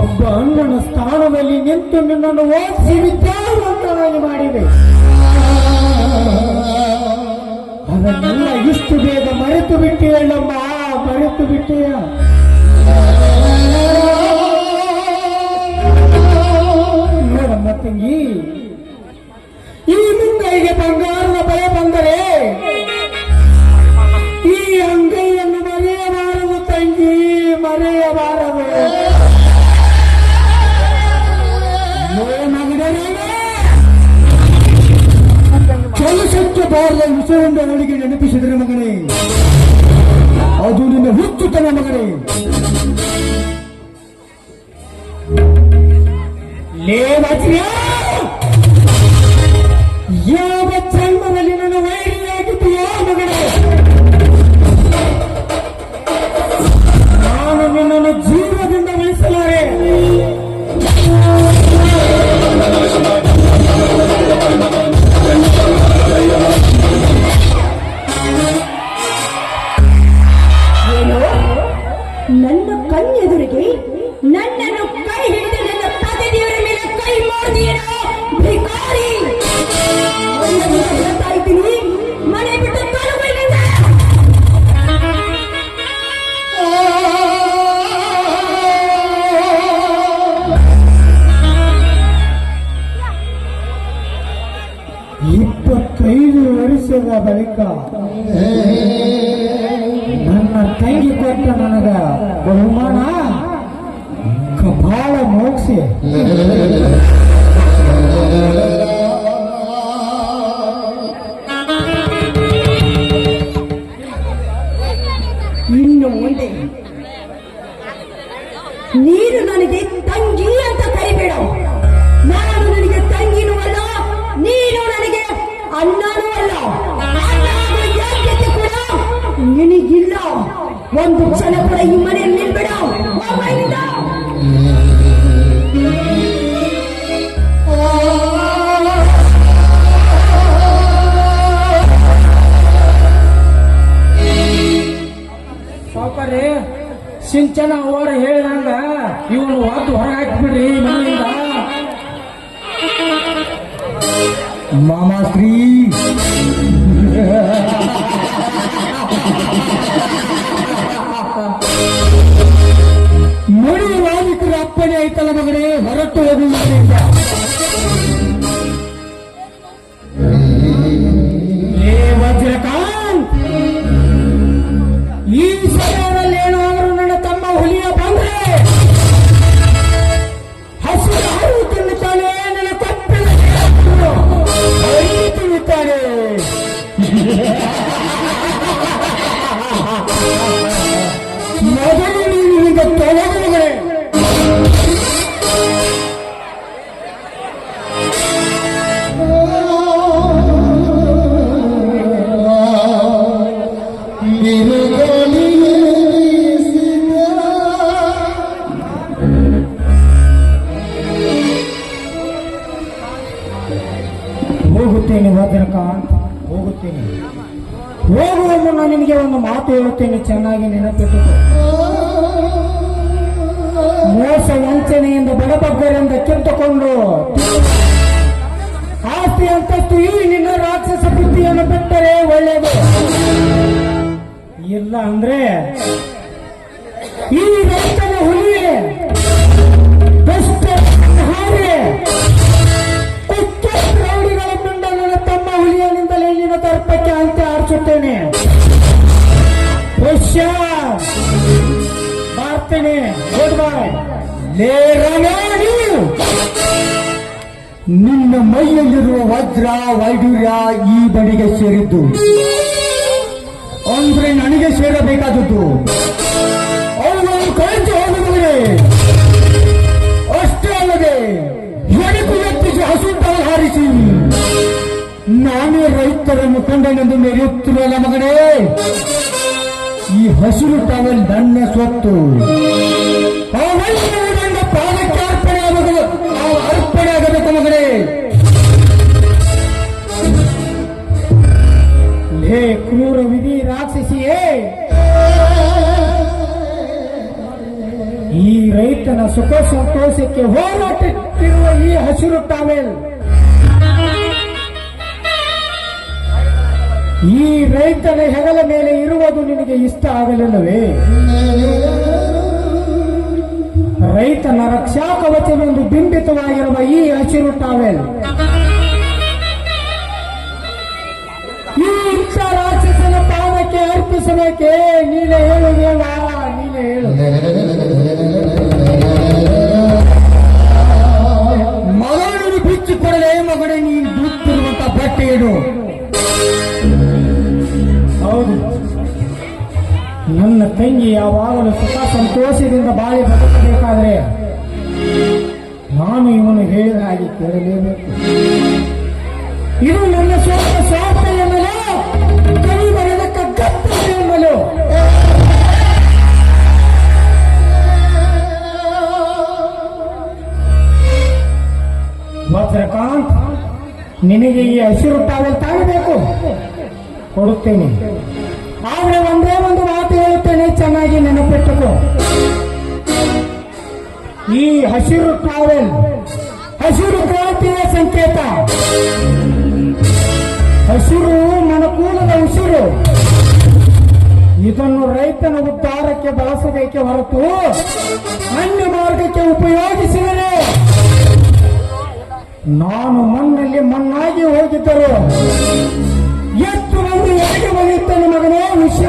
ಒಬ್ಬ ಅಣ್ಣನ ಸ್ಥಾನದಲ್ಲಿ ನಿಂತು ನಿನ್ನನ್ನು ಓದಿಸಿ ವಿದ್ಯಾವಂತನಾಗಿ ಮಾಡಿದೆ. ಅದನ್ನೆಲ್ಲ ಇಷ್ಟು ಬೇಗ ಮರೆತು ಬಿಟ್ಟೆಯಲ್ಲಮ್ಮ, ಮರೆತು ಬಿಟ್ಟೆಯ. ನೋಡಮ್ಮ ತಂಗಿ, ಈ ಮುಂಗೈಗೆ ಬಂಗಾರದ ಭಯ ಬಂದರೆ ಈ ಅಂಗೈಯನ್ನು ಮರೆಯಬಾರದು ತಂಗಿ, ಮರೆಯಬಾರದು. ಚಲಿಸಕ್ಕೆ ಬಾರದ ವಿಷಯದಿಂದ ಅವಳಿಗೆ ನೆನಪಿಸಿದರೆ ಮಗನೇ, ಅದು ನಿನ್ನ ಹುಚ್ಚುತನ ಮಗನೇ. ಯಾವ ಜನ್ಮದಲ್ಲಿ ನನ್ನ ವೈರಿಯಾಗಿದ್ದೀಯೋ ಮಗನೇ, ನಾನು ನಿನ್ನನ್ನು ಜೀವದಿಂದ ಉಳಿಸಲಾರೆ. ಏನು, ನನ್ನ ಕಣ್ಣೆದುರಿಗೆ ನನ್ನನ್ನು ಕೈ ಹಿಡಿದು ನನ್ನ ಪತಿದೇವರ ಮೇಲೆ ಕೈ ಮಾಡಿದೀರೋ ಭಿಕಾರಿ? ಹೇಳ್ತಾ ಇದ್ದೀನಿ, ಮನೆ ಬಿಟ್ಟು ತೊಲಗಿನಿಂದ. ಇಪ್ಪತ್ತೈದು ವರ್ಷದ ಬಳಿಕ ನನ್ನ ತಂಗಿ ಕೊಟ್ಟ ನನಗ ಬಹುಮಾನ ಕಪಾಳ ಮೋಕ್ಷೆ. ಇನ್ನು ಮುಂದೆ ನೀನು ನನಗೆ ತಂಗಿ ಅಂತ ಕರಿಬೇಡ. ನಾನು ನನಗೆ ತಂಗಿನೂ ಅಲ್ಲ, ನೀನು ನನಗೆ ಅಣ್ಣನೂ ಅಲ್ಲ. ಅಣ್ಣ ಆಗೋ ಯೋಗ್ಯತೆ ಕೂಡ ನಿನಗಿಲ್ಲ. ಒಂದು ಕ್ಷಣ ಕೂಡ ಈ ಮನೆಯಲ್ಲಿ ನಿಲ್ಬೇಡ. ಹೋಗ್ಬಾಯ್ನಿಂದ. ಸಾವುಕಾರ್ರಿ, ಸಿಂಚನ ಅವರ ಹೇಳಿದಂಗ ಇವನು ಒದ್ದು ಹೊರಗೆ ಹಾಕಿಬಿಡ್ರಿ ಮನೆಯಿಂದ. ಮಾಮಾಶ್ರೀ, ನೋಡಿ ವಾದಿಕರ ಅಪ್ಪನೇ ಐತಲ್ಲ ಮಗನೇ, ಹೊರಟು ಹೋಗುವುದರಿಂದ ತೊಲಗುವುದೇ ಹೋಗುತ್ತೇನೆ ಭದ್ರಕಾಂತ್, ಹೋಗುತ್ತೇನೆ. ಹೋಗುವ ಮುನ್ನ ನಿನಗೆ ಒಂದು ಮಾತು ಹೇಳುತ್ತೇನೆ, ಚೆನ್ನಾಗಿ ನೆನಪಿಟ್ಟುಕೋ. ಮೋಸ ವಂಚನೆಯಿಂದ ಬಡಬಗ್ಗರಿಂದ ಕಿತ್ತುಕೊಂಡು ಆಸ್ತಿ ಅಂತಸ್ತು ಈ ನಿನ್ನ ರಾಕ್ಷಸ ಬುದ್ಧಿಯನ್ನು ಬಿಟ್ಟರೆ ಒಳ್ಳೆಯದು. ಇಲ್ಲ ಅಂದ್ರೆ ಈ ರೈತನ ಹುಲಿ ದುಷ್ಟ ಹಾರಿ ರೌಡಿಗಳ ಪಿಂಡ ನನ್ನ ತಮ್ಮ ಹುಲಿಯನಿಂದಲೇ ನಿನ್ನ ದರ್ಪಕ್ಕೆ ಅಂತ ಆರಿಸುತ್ತೇನೆ. ಬರ್ತೇನೆ. Good bye. ನಿನ್ನ ಮೈಯಲ್ಲಿರುವ ವಜ್ರ ವೈಡೂರ್ಯ ಈ ಬಡಿಗೆ ಸೇರಿದ್ದು ಅಂದ್ರೆ ನನಗೆ ಸೇರಬೇಕಾದದ್ದು. ಅವುಗಳನ್ನು ಕಳೆದು ಹೋಗುವುದೇ ಅಷ್ಟೇ ಅಲ್ಲದೆ ಎಡಕು ಎತ್ತಿಸಿ ಹಸುಟನ್ನು ಹಾರಿಸಿ ನಾನೇ ರೈತರ ಮುಖಂಡನೆಂದು ಮೆರೆಯುತ್ತಿರಲ್ಲ ಮಗನೇ. ಈ ಹಸಿರು ಟವಲ್ ನನ್ನ ಸ್ವತ್ತು. ನನ್ನ ಪಾದಕ್ಕೆ ಅರ್ಪಣೆ ಆಗಬೇಕು ಮಗನೇ. ಹೇ ಕ್ರೂರ ವಿಧಿ ರಾಕ್ಷಸಿಯೇ, ಈ ರೈತನ ಸುಖ ಸಂತೋಷಕ್ಕೆ ಹೋರಾಟಕ್ಕಿರುವ ಈ ಹಸಿರು ಟಾವೆಲ್ ಈ ರೈತನ ಹೆಗಲ ಮೇಲೆ ಇರುವುದು ನಿನಗೆ ಇಷ್ಟ ಆಗಲಿಲ್ಲವೇ? ರೈತನ ರಕ್ಷಾ ಕವಚವೆಂದು ಬಿಂಬಿತವಾಗಿರುವ ಈ ಹಸಿರು ಟಾವೆಲ್ ಈ ಇಂಥ ರಾಕ್ಷಸನ ಪಾದಕ್ಕೆ ಅರ್ಪಿಸಬೇಕೇ? ನೀನೇ ಹೇಳು ದೇವ, ನೀನೇ ಹೇಳು. ಮಗಳನ್ನು ಬಿಚ್ಚಿಕೊಡಲೇ ಮಗನೇ, ನೀನು ದುಡ್ತಿರುವಂತ ಬಟ್ಟೆ ಇಡು. ಹೌದು, ನನ್ನ ತಂಗಿ ಯಾವಾಗಲೂ ಸುಖ ಸಂತೋಷದಿಂದ ಬಾಳಿ ಬದುಕಬೇಕಾದ್ರೆ ನಾನು ಇವನು ಹೇಳಿದ ಹಾಗೆ ಕೇಳಲೇಬೇಕು. ಇದು ನನ್ನ ಸ್ವಾರ್ಥ ಎನ್ನಲು, ಕವಿ ಬರೆದ ಕಗ್ಗತ್ತ ಎನ್ನಲು. ಭದ್ರಕಾಂತ್, ನಿನಗೆ ಈ ಹಸಿರು ಟಾವೆಲ್ ತಾಗಬೇಕು, ಕೊಡುತ್ತೇನೆ. ಆದ್ರೆ ಒಂದೇ ಒಂದು ಮಾತು ಹೇಳುತ್ತೇನೆ, ಚೆನ್ನಾಗಿ ನೆನಪಿಟ್ಟುಕೋ. ಈ ಹಸಿರು ಟಾವೆಲ್ ಹಸಿರು ಕ್ರಾಂತಿಯ ಸಂಕೇತ. ಹಸಿರು ಮನಕೂಲದ ಉಸಿರು. ಇದನ್ನು ರೈತನ ಉದ್ಧಾರಕ್ಕೆ ಬಳಸಬೇಕೆ ಹೊರತು ಅನ್ಯ ಮಾರ್ಗಕ್ಕೆ ಉಪಯೋಗಿಸಿದರೆ ನಾನು ಮಣ್ಣಲ್ಲಿ ಮಣ್ಣಾಗಿ ಹೋಗಿದ್ದರು ಎಷ್ಟು ಮಂದಿ ಹೇಗೆ ಬರೆಯುತ್ತೇನೆ ಮಗನೇ ವಿಷಯ.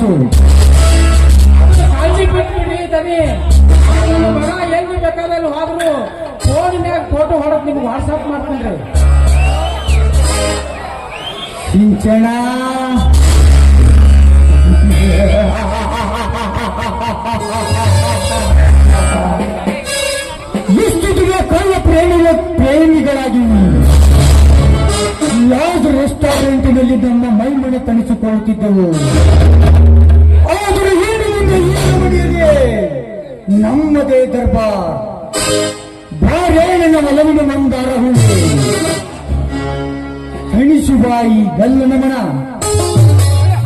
ಗಮನಿಸು. ಕಾಳಜಿ ಬಿಟ್ಬಿಡಿ ದನಿ. ನನ್ನ ಮಗ ಎಲ್ಲಿ ಬೇಕಾದಲ್ಲಿ ಹೋದ್ರು ಫೋನಿನ್ಯಾಗ ಫೋಟೋ ಹೊಡಕ್ ನಿಮ್ಗೆ ವಾಟ್ಸಪ್ ಮಾಡ್ಕೊಂಡ್ರಿ. ಸಿಂಚನ ಇಷ್ಟಿಗೆ ಕಳ್ಳ ಪ್ರೇಮಿಗಳಾಗಿ ಯಾವ್ದು ರೆಸ್ಟೋರೆಂಟಿನಲ್ಲಿ ನಮ್ಮ ಮೈಮನೆ ತಣಿಸಿಕೊಳ್ಳುತ್ತಿದ್ದೆವು. ಆದರೆ ಏನು ಮುಂದೆ ಈ ಮನೆಯಲ್ಲಿ ನಮ್ಮದೇ ದರ್ಬಾರ್. ಬಾರೇಳಿನ ಒಲವಿನ ಮಂದಾರ ಹೂವೆ ತಣಿಸುವ ಈ ಗಲ್ಲನ ಮನ.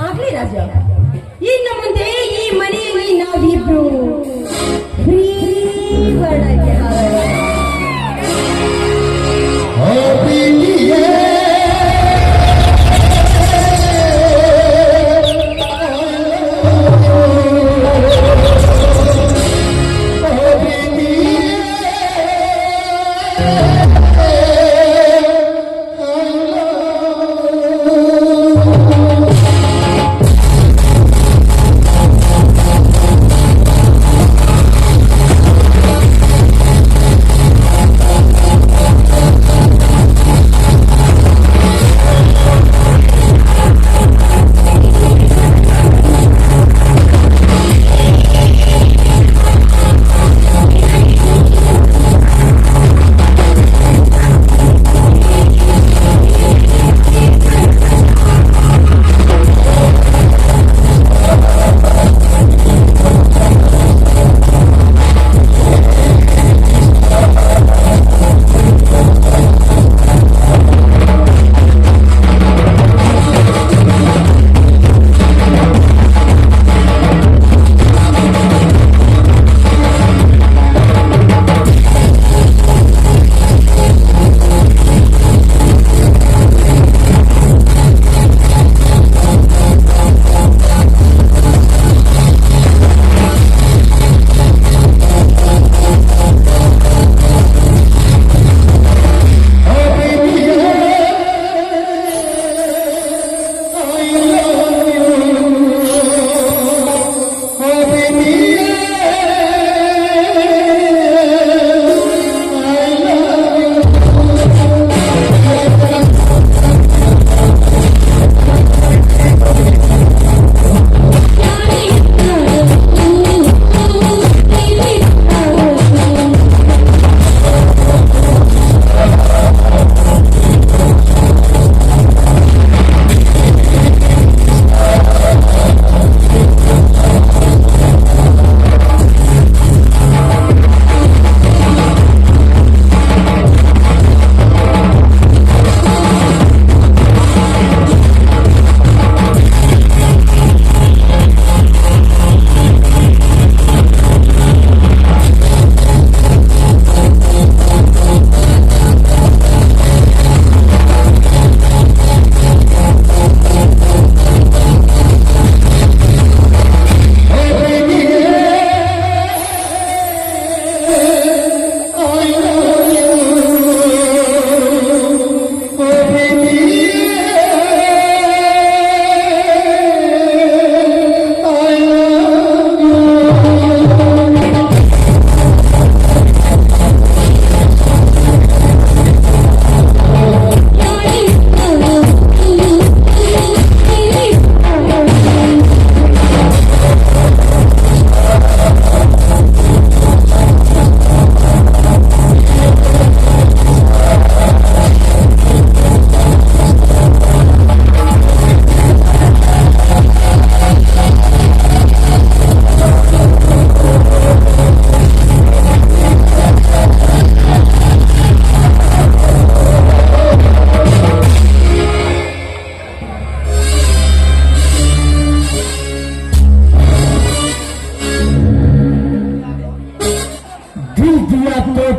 ಆಗ್ಲಿ ರಾಜ, ಇನ್ನು ಮುಂದೆ ಈ ಮನೆಯಲ್ಲಿ ನಾವಿಬ್ರು ಪ್ರೀತಿಗಳಾಗಿ ಹಾರೋಣ.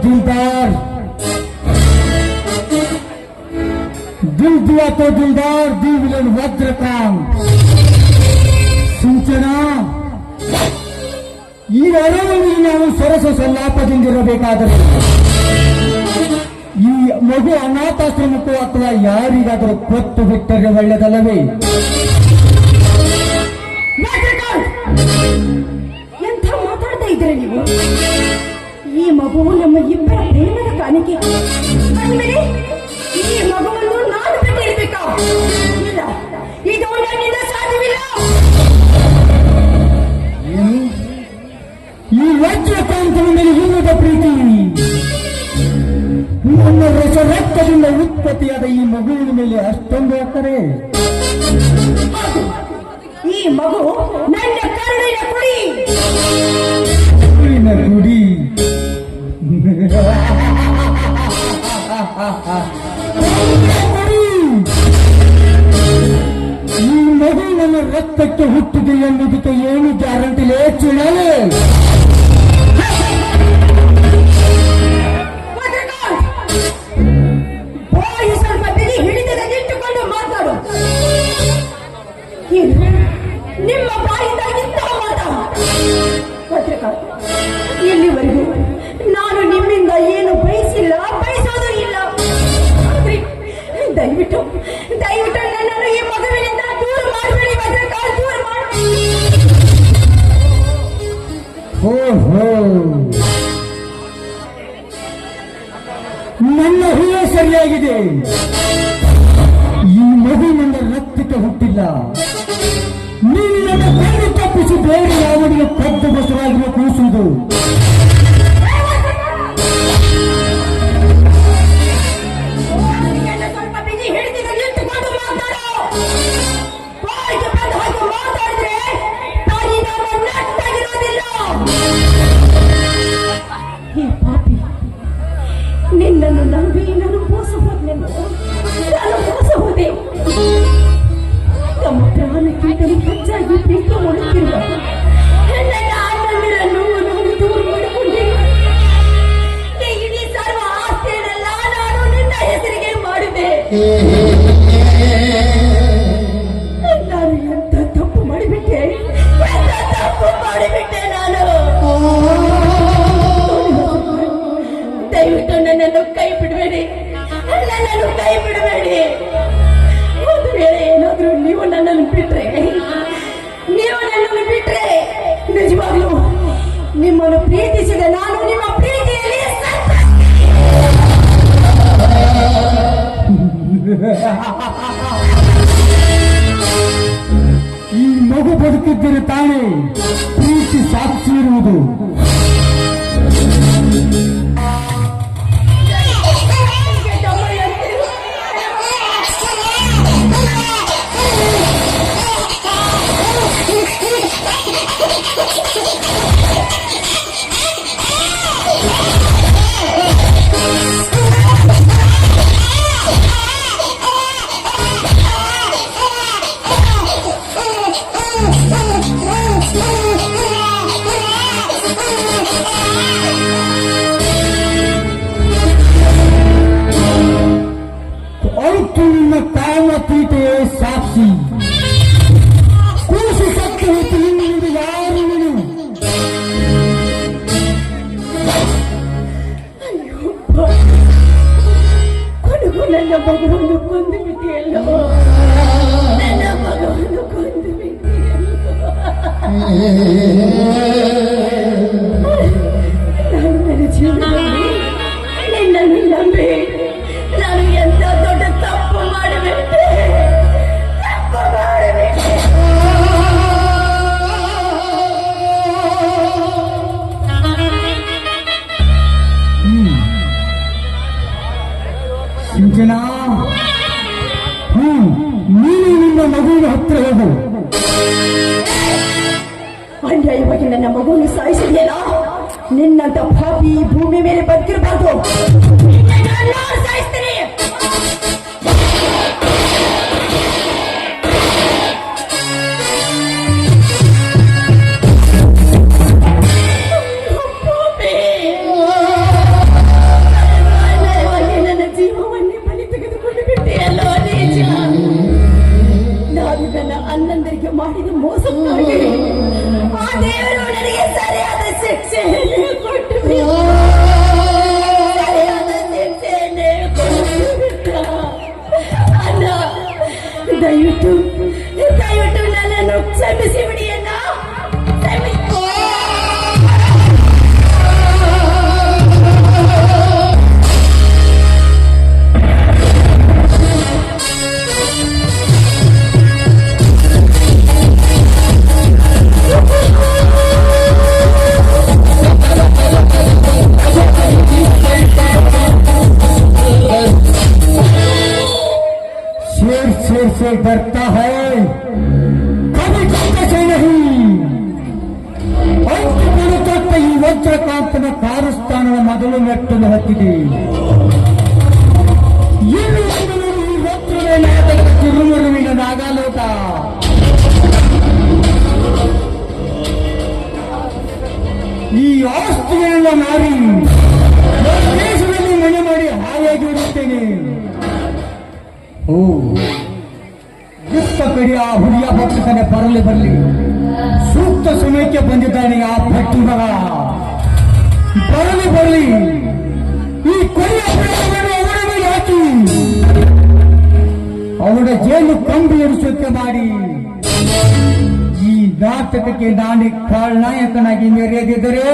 दिलदार, दिल दिया तो दिलदार, दी विलन वज्रकाम ಸಿಂಚನ. ಈ ಅರವಲ್ಲಿ ನಾವು ಸರಸ ಸಲ್ಲಾಪದಿಂದಿರಬೇಕಾದರೆ ಈ ಮಗು ಅನಾಥಾಶ್ರಮಕ್ಕೂ ಅಥವಾ ಯಾರಿಗಾದರೂ ಕೊಟ್ಟು ಬಿಟ್ಟರೆ ಒಳ್ಳೆಯದಲ್ಲವೇ? ಎಂಥ ಮಾತಾಡ್ತಾ ಇದ್ರೆ ನೀವು? ಈ ಮಗುವು ನಮ್ಮ ಇಬ್ಬರ ಪ್ರೇಮದ ಕಾಣಿಕೆ ಅಂದ್ಮೇಲೆ ಈ ಮಗುವನ್ನು ನಾನು ಬಿಟ್ಟಿರ್ಬೇಕಾ? ಇಲ್ಲ, ಇದು ನನ್ನಿಂದ ಸಾಧ್ಯವಿಲ್ಲ. ಏನು? ಈ ವಜ್ರಕಾಂತನ ಮೇಲೆ ಇಲ್ಲದ ಪ್ರೀತಿ, ನನ್ನ ರಸರಕ್ತದಿಂದ ಉತ್ಪತ್ತಿಯಾದ ಈ ಮಗುವಿನ ಮೇಲೆ ಅಷ್ಟೊಂದು ಅಕ್ಕರೆ? ಹೌದು, ಈ ಮಗು ನನ್ನ ಕರುಳಿನ ಕುಡಿ. ಕರುಳಿನ ಕುಡಿ? ಈ ಮಗು ನನ್ನ ರಕ್ತಕ್ಕೆ ಹುಟ್ಟಿದೆ ಎಂಬುದಕ್ಕೆ ಏನು ಗ್ಯಾರಂಟಿ ಚಿಣಲೆ? ಬಾಯಿ ಸ್ವಲ್ಪ ಬಿಡಿ ಹಿಡಿದಿಟ್ಟುಕೊಂಡು ಮಾತಾಡು. ಏನು ನಿಮ್ಮ ಬಾಯಿಂದ ಇಂತಹ ಮಾತಾ? ಪತ್ರಕಾರ್, ಇಲ್ಲಿವರೆಗೂ ನಾನು ನಿಮ್ಮಿಂದ ಏನು ಬಯಸಿಲ್ಲ, ಬಯಸೋದು ಇಲ್ಲ. ಆದ್ರೆ ದಯವಿಟ್ಟು ದಯವಿಟ್ಟು ನನ್ನನ್ನು ಈ ಮಗುವಿನಿಂದ ದೂರ ಮಾಡಬೇಡಿ ಪತ್ರಕಾರ್, ದೂರ ಮಾಡಬೇಡಿ. ಓಹೋ, ನನ್ನ ಹೂವೇ ಸರಿಯಾಗಿದೆ. ಈ ಮಗು ನನ್ನ ರಕ್ತಕ್ಕೆ ಹುಟ್ಟಿಲ್ಲ. ನೀನು ನನ್ನ ಕಣ್ಣು ತಪ್ಪಿಸಿ ಬೇರೆ ಯಾವನಿಗೆ ಪದ್ದು ಬಸರಾಗಿರುವ ಕೂಸುವುದು. ಸ್ವಲ್ಪ ಬಿಗಿ ಹಿಡಿದಿದ್ದು ನಿಂತುಕೊಂಡು ಮಾತಾಡು. ಬಾಯಿಗೆ ಬಂದ ಹಾಗೆ ಮಾತಾಡಿದ್ರೆ ಪರಿಣಾಮ ನಟ್ಟಾಗಿರೋದಿಲ್ಲ. ಈ ಪಾಪಿ, ನಿನ್ನನ್ನು ನಂಬಿ ನಾನು ಮೋಸ ಹೋದ್ನೆನು, ನಾನು ಮೋಸ ಹೋದೆ. ತಮ್ಮ ಪ್ರಾಣಕ್ಕಿಂತಲೂ ಹೆಚ್ಚಾಗಿ ಪ್ರೀತಿ ಮಾಡುತ್ತಿರುವ ನನ್ನ ಅಣ್ಣಂದಿರನ್ನು ನಾನು ದೂರ ಮಾಡಿಕೊಂಡೆ. ಈ ಇಡೀ ಸರ್ವ ಆಸ್ತಿಯನ್ನೆಲ್ಲ ನಾನು ನಿನ್ನ ಹೆಸರಿಗೆ ಮಾಡಿದೆ. ನಾನು ಎಂತ ತಪ್ಪು ಮಾಡಿಬಿಟ್ಟೆ, ಎಂತ ತಪ್ಪು ಮಾಡಿಬಿಟ್ಟೆ ನಾನು. ದಯವಿಟ್ಟು ನನ್ನನ್ನು ಕೈ ಬಿಡಬೇಡಿ, ನನ್ನನ್ನು ಕೈ ಬಿಡಬೇಡಿ. ಒಂದು ವೇಳೆ ಏನಾದ್ರೂ ನೀವು ನನ್ನನ್ನು ಬಿಟ್ರೆ ನಿಜವಾಗ್ಲೂ ನಿಮ್ಮನ್ನು ಪ್ರೀತಿಸಿದ ನಾನು ನಿಮ್ಮ ಪ್ರೀತಿಯಲ್ಲಿ ಈ ಮಗು ಬದುಕಿದ್ದರೆ ತಾನೇ ಪ್ರೀತಿ ಸಾಕ್ಷಿ ಇರುವುದು. ಅವತ್ತು ನಿನ್ನ ಕಾಮ ಪ್ರೀತಿಯೇ ಸಾಕ್ಷಿ. ಕೂಸು ಸತ್ತು ಹೊತ್ತು ನಿನ್ನಿಂದ ಯಾರು ನೀನು? ಕೊಡುಗು ನನ್ನ ಮಗುವನ್ನು ಕೊಂದು ಬಿಟ್ಟಿಯಲ್ಲೋ, ನನ್ನ ಮಗುವನ್ನು ಕೊಂದು ಬಿಟ್ಟಿಯಲ್ಲೋ. ನಾನು ನನ್ನ ಜೀವನದಲ್ಲಿ ನಿನ್ನನ್ನು ನಂಬಿ ನಾನು ಎಂತ ದೊಡ್ಡ ತಪ್ಪು ಮಾಡಬೇಕೆ, ತಪ್ಪು ಮಾಡಬೇಕೆ. ಸಿಂಚನ, ನೀನು ನಿನ್ನ ಮಗುವಿನ ಹತ್ರ ಹೋಗು. ಅನ್ಯಾಯವಾಗಿ ನನ್ನ ಮಗುವನ್ನು ಸಾಯಿಸಿದೆಯಲ್ಲ, ನಿನ್ನಂತ ಪಾಪಿ ಈ ಭೂಮಿ ಮೇಲೆ ಬದುಕಿರಬಾರ್ದು. ಸಾಯಿಸ್ತೀನಿ. ನನ್ನ ಜೀವವನ್ನೇ ಬಲಿ ತೆಗೆದುಕೊಂಡು ಬಿಟ್ಟೆಯಲ್ಲೋ ನೀಚ. ನಾನು ನನ್ನ ಅಣ್ಣಂದರಿಗೆ ಮಾಡಿದ ಮೋಸಕ್ಕಾಗಿ ಆ ದೇವರು ನನಗೆ ಸರಿಯಾದ ಶಿಕ್ಷೆಯನ್ನು ಕೊಟ್ಟು ಸರಿಯಾದ ಶಿಕ್ಷೆಯನ್ನೇ ಕೊಟ್ಟು ಬಿಟ್ಟ. ಅಣ್ಣ, ದಯವಿಟ್ಟು ನನ್ನನ್ನು ಕ್ಷಮಿಸಿ ಬಿಡಿ. से डरता है कभी करने से नहीं ತೊಟ್ಟ ಈ ವಜ್ರಕಾಂತನ ಕಾರಸ್ಥಾನದ ಮೊದಲು ಮೆಟ್ಟಲು ಹತ್ತಿದೆ. ಇನ್ನು ಈ ವಜ್ರವೇ ನಾಟಕ ತಿರುಮರುವಿನ ನಾಗಾಲೋಕ. ಈ ಆಸ್ತಿಯನ್ನ ಮಾರಿ ದೇಶದಲ್ಲಿ ಮನೆ ಮಾಡಿ ಹಾಯಾಗಿ ಇರುತ್ತೇನೆ. ಓ ಯುಕ್ತ ಕಡೆ ಆ ಹುಲಿಯ ಭಕ್ತನೆ ಬರಲಿ ಸೂಕ್ತ ಸಮಯಕ್ಕೆ ಬಂದಿದ್ದಾನೆ ಆ ಭಟ್ಟಿ ಮಗ. ಬರಲಿ ಈ ಕೊನೆಯ ಪ್ರಯೋಗವನ್ನು ಅವರ ಮೇಲೆ ಹಾಕಿ ಅವರ ಜೇನು ಕಂಬಿ ಎರಿಸೋಕೆ ಮಾಡಿ ಈ ನಾಟಕಕ್ಕೆ ನಾನೇ ಖಳನಾಯಕನಾಗಿ ಮೆರೆದಿದ್ದರೆ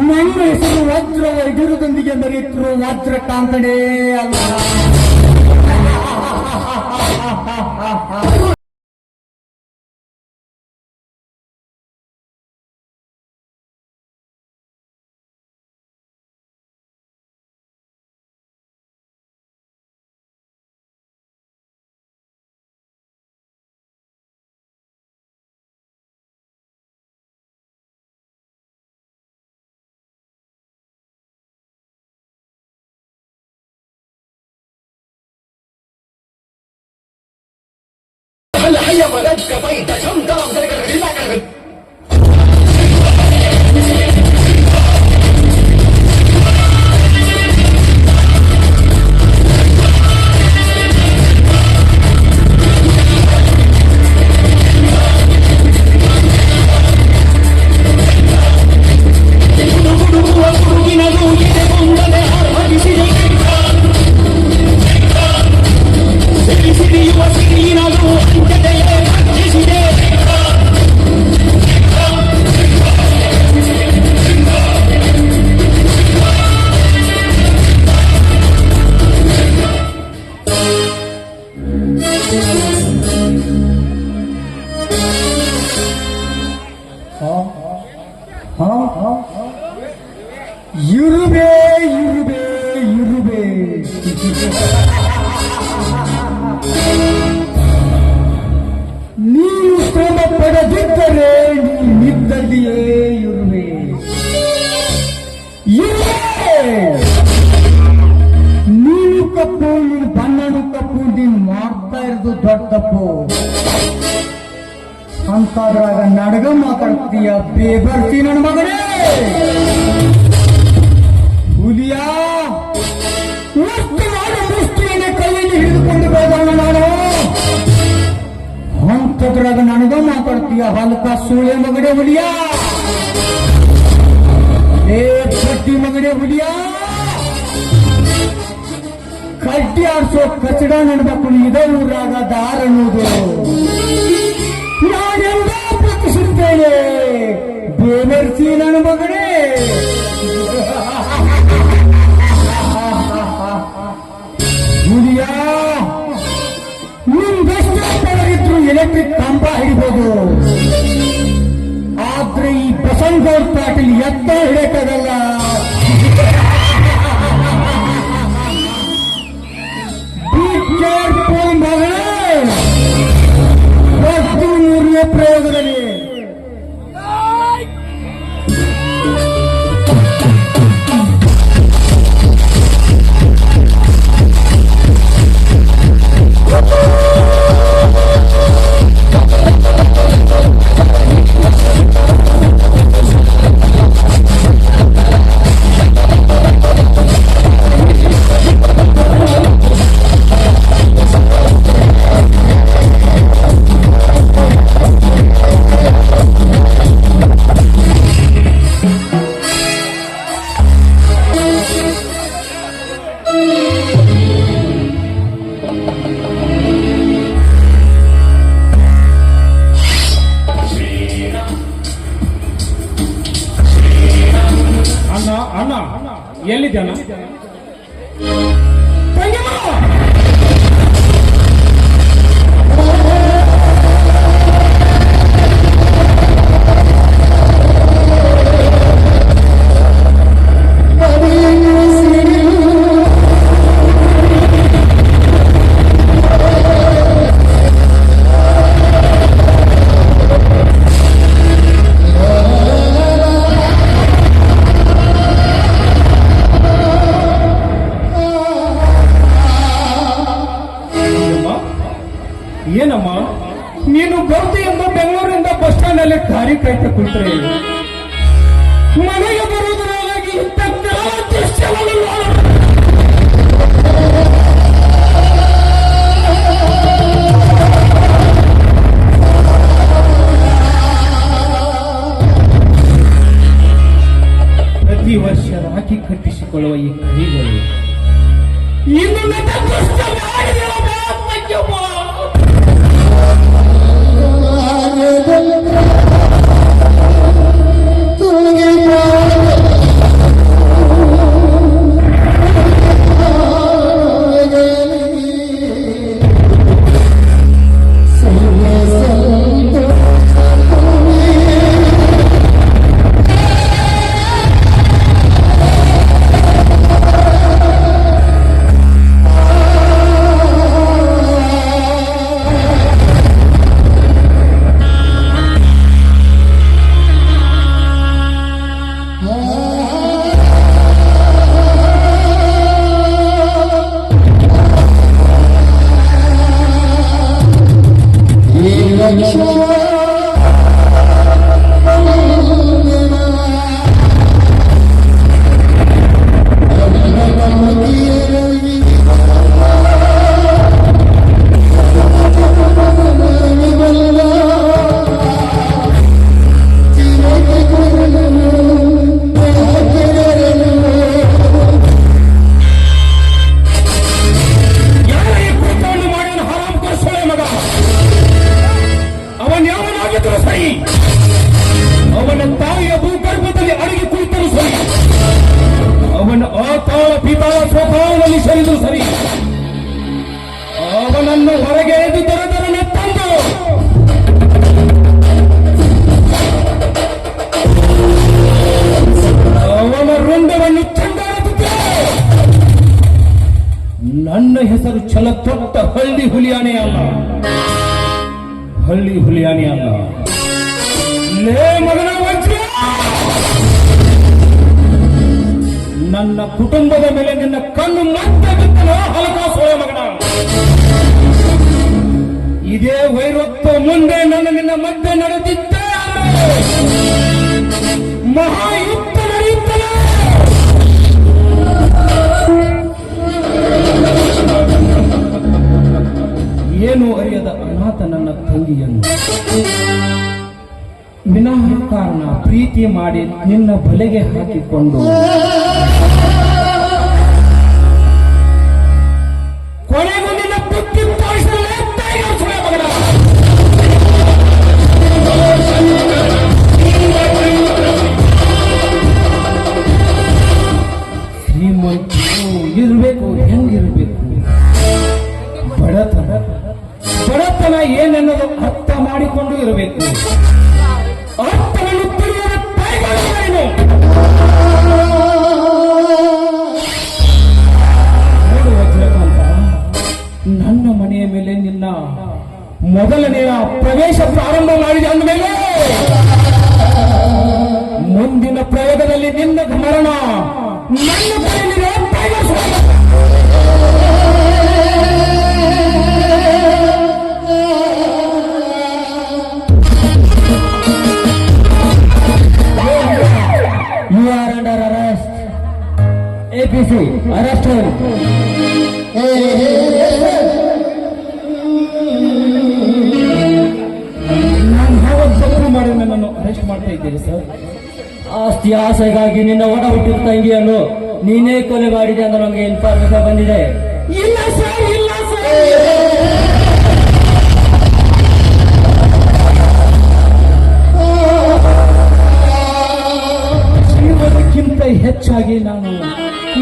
ನನ್ನ ಹೆಸರು ವಜ್ರ ವೈದ್ಯರದೊಂದಿಗೆ ಮರೆಯಿದ್ರು ವಜ್ರಕಾಂತನೇ ಅಲ್ಲ. ಇರುಬೆ ನೀನು ಶ್ರಮ ಪಡೆದಿದ್ದರೆ ನೀನಿದ್ದಲ್ಲಿಯೇ ಇರುವೆ. ನೀನು ಕಪ್ಪು, ನೀನು ಬಣ್ಣನು ಕಪ್ಪು, ನೀನು ಮಾಡ್ತಾ ಇರೋದು ದೊಡ್ಡ ತಪ್ಪು. ಅಂತಾದ್ರಾಗ ನಡಗ ಮಾತಾಡ್ತೀಯ ಬೇಬರ್ತಿ ನನ್ನ ಮಗನೇ. ಹುಲಿಯ ಒಟ್ಟು ಮಾಡಿ ಮುಷ್ಟಿಯನ್ನು ಕೈಯಲ್ಲಿ ಹಿಡಿದುಕೊಂಡು ಹೋಗೋಣ ನಾನು. ಅಂತದ್ರಾಗ ನನಗ ಮಾತಾಡ್ತೀಯ ಹಲ್ಕ ಸೂಳೆ ಮಗನೇ ಹುಲಿಯ. ಏ ಬಡ್ಡಿ ಮಗನೇ ಹುಲಿಯ. ಕಡ್ಡಿ ಆಡ್ಸೋ ಕಚಡ ನಡ್ಬೇಕು ಇದ ಊರಾಗ ದಾರ ಅನ್ನೋದು ನಾನೆಲ್ಲ ಪ್ರಕಟಿಸುತ್ತೇನೆ. ಬೇನರ್ಸಿ ನನ್ನ ಮಗನೇ. ಹುಲಿಯ ನಿಮ್ಗೆಷ್ಟಿದ್ರು ಎಲೆಕ್ಟ್ರಿಕ್ ಕಂಬ ಹಿಡಿಬೋದು, ಆದ್ರೆ ಈ ಬಸವನಗೌಡ ಪಾಟೀಲ್ ಎತ್ತ ಹಿಡಕ್ಕಾಗಲ್ಲ. ಮಗಳೇ ವಸ್ತು ಮೂರನೇ ಪ್ರಯೋಗದಲ್ಲಿ ಎಲ್ಲಿದ್ದಾನ? ಕಾಯ್ತಾ ಕುಳಿತರೆ ಮನೆಗೆ ಬರುವುದರೊಳಗೆ ಇಂಥ ದೃಶ್ಯವನ್ನು ನೋಡಲು ಪ್ರತಿ ವರ್ಷ ರಾಖಿ ಕಟ್ಟಿಸಿಕೊಳ್ಳುವ ಈ ಕೈಗಳು ಇನ್ನು ನನ್ನ ದುಷ್ಟ ಮಾಡಿರುವ ಆತ್ಮಕ್ಕೆ ಅವನ ತಾಯಿಯ ಭೂಗರ್ಭದಲ್ಲಿ ಅಡಗಿ ಕುಳಿತರು ಸರಿ, ಅವನ ಆತಾಳ ಪಿತಾಳ ಸ್ವಭಾವದಲ್ಲಿ ಸರಿದು ಸರಿ, ಅವನನ್ನು ಹೊರಗೆ ಎದ್ದು ದರದರನೆ ತಂದು ಅವನ ರುಂಡವನ್ನು ಚಂಡಾಡುತ್ತಿದ್ದೆ. ನನ್ನ ಹೆಸರು ಛಲ ತೊಟ್ಟ ಹಳ್ಳಿ ಹುಲಿಯಾನೆ ಅಲ್ಲ, ಹಳ್ಳಿ ಹುಲಿಯಾನೆ ಅಲ್ಲ. ಲೇ ಮಗನ ವಜ್ರ, ನನ್ನ ಕುಟುಂಬದ ಮೇಲೆ ನಿನ್ನ ಕಣ್ಣು ಮತ್ತೆ ಬಿತ್ತನೋ ಹಲಕಾಸೋಯ ಮಗನ. ಇದೇ ವೈರತ್ವ ಮುಂದೆ ನಿನ್ನ ಮಧ್ಯೆ ನಡೆದಿದ್ದೆ ಮಹಾಯುದ್ಧ ನಡೆಯುತ್ತದೆ. ಏನು ಅರಿಯದ ಅನಾಥ ನನ್ನ ತಂಗಿಯನ್ನು ವಿನಾಕಾರಣ ಪ್ರೀತಿ ಮಾಡಿ ನಿನ್ನ ಬಲೆಗೆ ಹಾಕಿಕೊಂಡು ಕೊನೆಗೂ ನಿನ್ನ ಬುದ್ಧಿ ತೋರಿಸಲೇ ಮಗನ. ಶ್ರೀಮಂತರು ಇರಬೇಕು, ಹೆಂಗಿರ್ಬೇಕು, ಬಡತನ ಏನೆನ್ನೋದು ಅರ್ಥ ಮಾಡಿಕೊಂಡು ಇರಬೇಕು. ಅರ್ಥವನ್ನು ತಿಳಿಯದ ತಾಯಿಗಳೇನು ನೋಡುವ ಜಗವಂತ, ನನ್ನ ಮನೆಯ ಮೇಲೆ ನಿನ್ನ ಮೊದಲನೆಯ ಪ್ರವೇಶ ಪ್ರಾರಂಭ ಮಾಡಿದ ಅಂದಮೇಲೆ ಮುಂದಿನ ಪ್ರಯೋಗದಲ್ಲಿ ನಿನ್ನ ಮರಣ ನನ್ನ ಕೈಯಲ್ಲಿರುವ You are under arrest. APC, arrest him. ನಾನು ಯಾವ ತಪ್ಪು ಮಾಡಿ ನನ್ನನ್ನು ಅರೆಸ್ಟ್ ಮಾಡ್ತಾ ಇದ್ದೀರಿ ಸರ್? ಆಸ್ತಿ ಆಸೆಗಾಗಿ ನಿನ್ನ ಒಡ ಹುಟ್ಟಿದ ತಂಗಿಯನ್ನು ನೀನೇ ಕೊಲೆ ಮಾಡಿದೆ ಅಂತ ನಮಗೆ ಇನ್ಫಾರ್ಮೇಶನ್ ಬಂದಿದೆ. ಇಲ್ಲ ಸರ್, ಇಲ್ಲ ಸರ್. ಜೀವನಕ್ಕಿಂತ ಹೆಚ್ಚಾಗಿ ನಾನು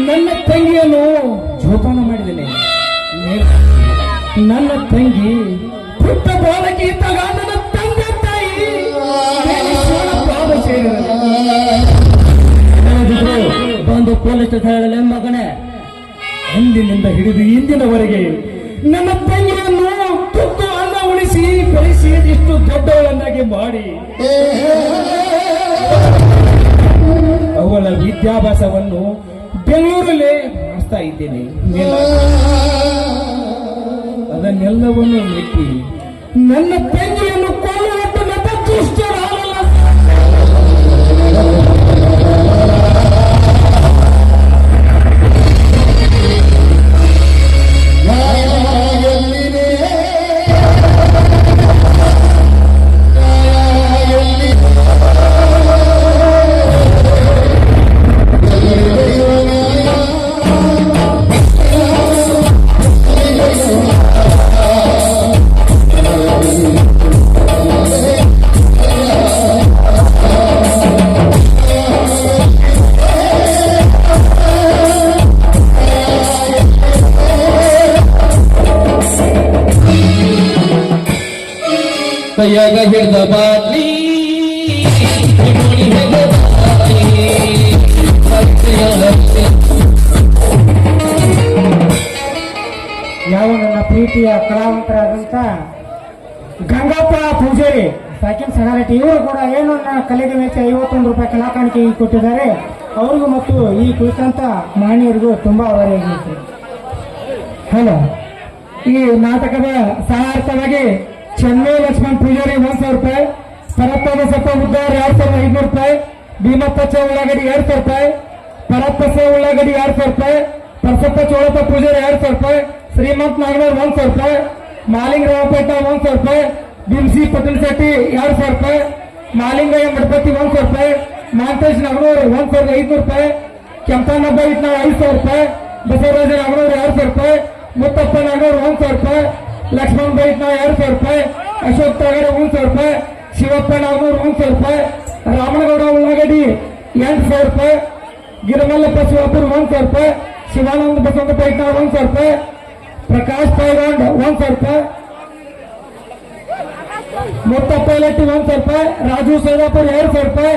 ನನ್ನ ತಂಗಿಯನ್ನು ಜೋಪಾನ ಮಾಡಿದ್ದೇನೆ. ನನ್ನ ತಂಗಿ ಪುಟ್ಟ ಬಾಲಕಿ ಇದ್ದಾಗ ನನ್ನ ತಂದೆ ತಾಯಿ ಪಾದ ಸೇರಿದರು. ಬಂದು ಪೊಲೀಸ್ ಸ್ಟೇಷನ್ ಮಗನೇ, ಅಂದಿನಿಂದ ಹಿಡಿದು ಇಂದಿನವರೆಗೆ ನನ್ನ ತಂಗಿಯನ್ನು ತುತ್ತು ಅನ್ನ ಉಳಿಸಿ ಬೆಳೆಸಿ ಇಷ್ಟು ದೊಡ್ಡವಳನ್ನಾಗಿ ಮಾಡಿ ಅವಳ ವಿದ್ಯಾಭ್ಯಾಸವನ್ನು ಬೆಂಗಳೂರಲ್ಲೇ ಮಾಡಿಸ್ತಾ ಇದ್ದೇನೆ. ಅದನ್ನೆಲ್ಲವನ್ನು ಮೆಟ್ಟಿ ನನ್ನ ತಂಗಿಯನ್ನು ಕೊಲ್ಲುವಂತ ನನ್ನ ದುಷ್ಟರಾಗಲ್ಲ. ಕೈಯಾಗ ಹಿಡ್ದ ಬಾಟ್ಲಿ ನೋಡಿ ಹೆಂಗ ಬಾಟ್ಲಿ. ಯಾವ ನನ್ನ ಪ್ರೀತಿಯ ಕಲಾವಂತರಾದಂತ ಗಂಗಪ್ಪ ಪೂಜಾರಿ ಸಾಕಿನ್ ಸಗಾರಟಿ ಇವರು ಕೂಡ ಏನು ನನ್ನ ಕಲೆಗೆ ಮೆಚ್ಚಿ 51 ರೂಪಾಯಿ ಕಲಾಕಾಣಿಕೆ ಕೊಟ್ಟಿದ್ದಾರೆ. ಅವ್ರಿಗೂ ಮತ್ತು ಈ ಕುರಿತಂತ ಮಾನ್ಯರಿಗೂ ತುಂಬಾ ಅವರಿಯಾಗಿತ್ತು. ಹಲೋ, ಈ ನಾಟಕದ ಸಹಾಯಕವಾಗಿ ಚೆನ್ನೈ ಲಕ್ಷ್ಮಣ್ ಪೂಜಾರಿ 1,000 ರೂಪಾಯಿ, ಪರಪ್ಪ ಬಸಪ್ಪ ಉದ್ದಾರ 2,500 ರೂಪಾಯಿ, ಭೀಮಪ್ಪಚ್ಚ ಉಳ್ಳಾಗಡಿ 2,000 ರೂಪಾಯಿ, ಪರಪ್ಪಸ ಉಳ್ಳಾಗಡಿ 2,000 ರೂಪಾಯಿ, ಪರಸಪ್ಪ ಚೋಳಪ್ಪ ಪೂಜಾರಿ 2,000 ರೂಪಾಯಿ, ಶ್ರೀಮಂತ್ ನಾಗನೂರ್ 1,000 ರೂಪಾಯಿ, ಮಾಲಿಂಗರಾವಪೇಟ 1,000 ರೂಪಾಯಿ, ಬಿಂಸಿ ಪಟೇಲ್ ಶೆಟ್ಟಿ 2,000 ರೂಪಾಯಿ, ಮಾಲಿಂಗಯ್ಯ ಮಠಪತಿ 1,000 ರೂಪಾಯಿ, ಮಾಂತೇಶ್ ನಾಗನೂರ್ 1,500 ರೂಪಾಯಿ, ಕೆಂಪಣ್ಣಬ್ಬ ಇಟ್ನಾಳ್ 5,000 ರೂಪಾಯಿ, ಬಸವರಾಜ ನಾಗನೂರ್ 2,000 ರೂಪಾಯಿ, ಮುತ್ತಪ್ಪ ನಾಗನೂರ್ 1,000 ರೂಪಾಯಿ, ಲಕ್ಷ್ಮಣ್ ಬೈಟ್ನಾಳ್ 2,000 ರೂಪಾಯಿ, ಅಶೋಕ್ ತಗಡೆ 1,000 ರೂಪಾಯಿ, ಶಿವಪ್ಪ ನಾಗನೂರ್ 1,000 ರೂಪಾಯಿ, ರಾಮನಗೌಡ ಉಳ್ಳಾಗಡ್ಡಿ 8,000 ರೂಪಾಯಿ, ಗಿರಿಮಲ್ಲಪ್ಪ ಶಿವಾಪುರ್ 1,000 ರೂಪಾಯಿ, ಶಿವಾನಂದ ಬಸವಂತ ಪೈಟ್ನಾಳ್ 1,000 ರೂಪಾಯಿ, ಪ್ರಕಾಶ್ ಪೈಗಾಂಡ್ 1,000 ರೂಪಾಯಿ, ಮುತ್ತಪ್ಪ ಇಲಟ್ಟಿ 1,000 ರೂಪಾಯಿ, ರಾಜು ಸೈದಾಪುರ್ 2,000 ರೂಪಾಯಿ,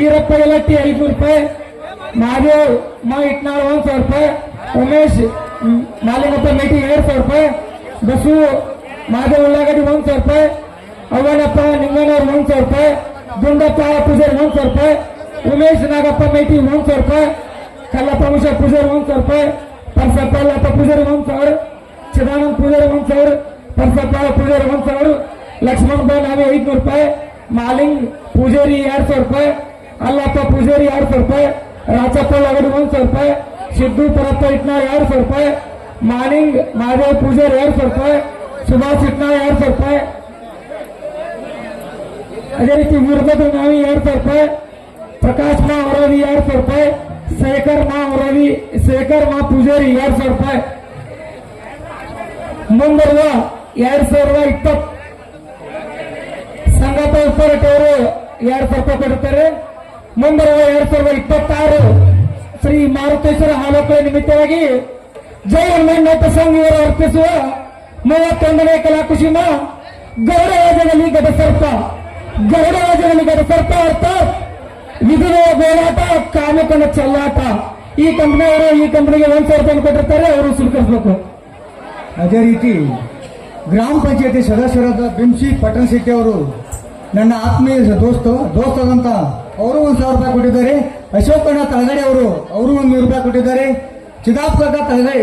ಈರಪ್ಪ ಇಲಟ್ಟಿ 500 ರೂಪಾಯಿ, ಮಹಾದೇವ್ ಮಾ ಇಟ್ನಾಳ್ 1,000 ರೂಪಾಯಿ, ಉಮೇಶ್ ಮಾಲಿಂಗಪ್ಪ ಮೇಟಿ 2,000 ರೂಪಾಯಿ, ಬಸು ಮಹಾದೇವ್ ಉಳ್ಳಾಗಡ್ಡಿ 1,000 ರೂಪಾಯಿ, ಅವ್ವನಪ್ಪ ನಿಂಗನವ್ರು 1,000 ರೂಪಾಯಿ, ದುಂಡಪ್ಪ ಪೂಜಾರಿ 1,000 ರೂಪಾಯಿ, ಉಮೇಶ್ ನಾಗಪ್ಪ ಮೇಟಿ 1,000 ರೂಪಾಯಿ, ಕಲ್ಲಪ್ಪ ಮುಷ ಪೂಜಾರಿ 1,000 ರೂಪಾಯಿ, ಪರ್ಸಪ್ಪ ಅಲ್ಲಪ್ಪ ಪೂಜಾರಿ 1,000, ಚಿದಾನಂದ್ ಪೂಜಾರಿ 1,000, ಪರ್ಸಪ್ಪ ಪೂಜಾರಿ 1,000, ಲಕ್ಷ್ಮಣ್ ಬಾ ನಾವೇ 500 ರೂಪಾಯಿ, ಮಾಲಿಂಗ್ ಪೂಜಾರಿ 2,000 ರೂಪಾಯಿ, ಅಲ್ಲಪ್ಪ ಪೂಜಾರಿ 2,000 ರೂಪಾಯಿ, ರಾಚಪ್ಪ ಲಗಡಿ 1,000 ರೂಪಾಯಿ, ಸಿದ್ದು ಪರಪ್ಪ ಇಟ್ನಾಳ್ 2,000 ರೂಪಾಯಿ, ಮಾಲಿಂಗ್ ಮಹಾದೇವ್ ಪೂಜಾರಿ 2,000 ರೂಪಾಯಿ, ಸುಭಾಷ್ ಇಟ್ನಾಳ್ 2,000 ರೂಪಾಯಿ, ಅದೇ ರೀತಿ ವೀರಭದ್ರ ನಾವಿ 2,000 ರೂಪಾಯಿ, ಪ್ರಕಾಶ್ ಮಾ ಹೊರವಿ 2,000 ರೂಪಾಯಿ, ಶೇಖರ್ ಮಾ ಪೂಜಾರಿ 2,000 ರೂಪಾಯಿ. ಮುಂಬರುವ 2020 ಸಂಗಪ್ಪ ಉಪ್ಪರಟ್ಟಿ ಅವರು 2,000 ರೂಪಾಯಿ ಕೊಡುತ್ತಾರೆ. ಮುಂಬರುವ 2026 ಶ್ರೀ ಮಾರುತೇಶ್ವರ ಹಾಲೋಕಳ ನಿಮಿತ್ತವಾಗಿ ಜೈ ಹನುಮಣ್ಣ ಸಂಘ ಇವರು ಅರ್ಪಿಸುವ 31ನೇ ಕಲಾಕುಸುಮ ಗರುಡರಾಜನಲ್ಲಿ ಗಡಸರ್ಪ ಅರ್ಥಾತ್ ವಿಧುವ ಗೋಳಾಟ ಕಾಮಕನ ಚೆಲ್ಲಾಟ. ಈ ಕಂಪನಿಯವರು ಈ ಕಂಪನಿಗೆ 1,000 ರೂಪಾಯಿ ಕೊಟ್ಟಿರ್ತಾರೆ, ಅವರು ಸ್ವೀಕರಿಸಬೇಕು. ಅದೇ ರೀತಿ ಗ್ರಾಮ ಪಂಚಾಯತಿ ಸದಸ್ಯರಾದ ಬಿಂಸಿ ಪಟ್ಟಣ ಶೆಟ್ಟಿ ಅವರು ನನ್ನ ಆತ್ಮೀಯ ದೋಸ್ತದಂತ ಅವರು 1,000 ರೂಪಾಯಿ ಕೊಟ್ಟಿದ್ದಾರೆ. ಅಶೋಕಣ್ಣ ತಳಗಡೆ ಅವರು 100 ರೂಪಾಯಿ ಕೊಟ್ಟಿದ್ದಾರೆ. ಚಿದಾಪ್ಪ ತಳಗಡೆ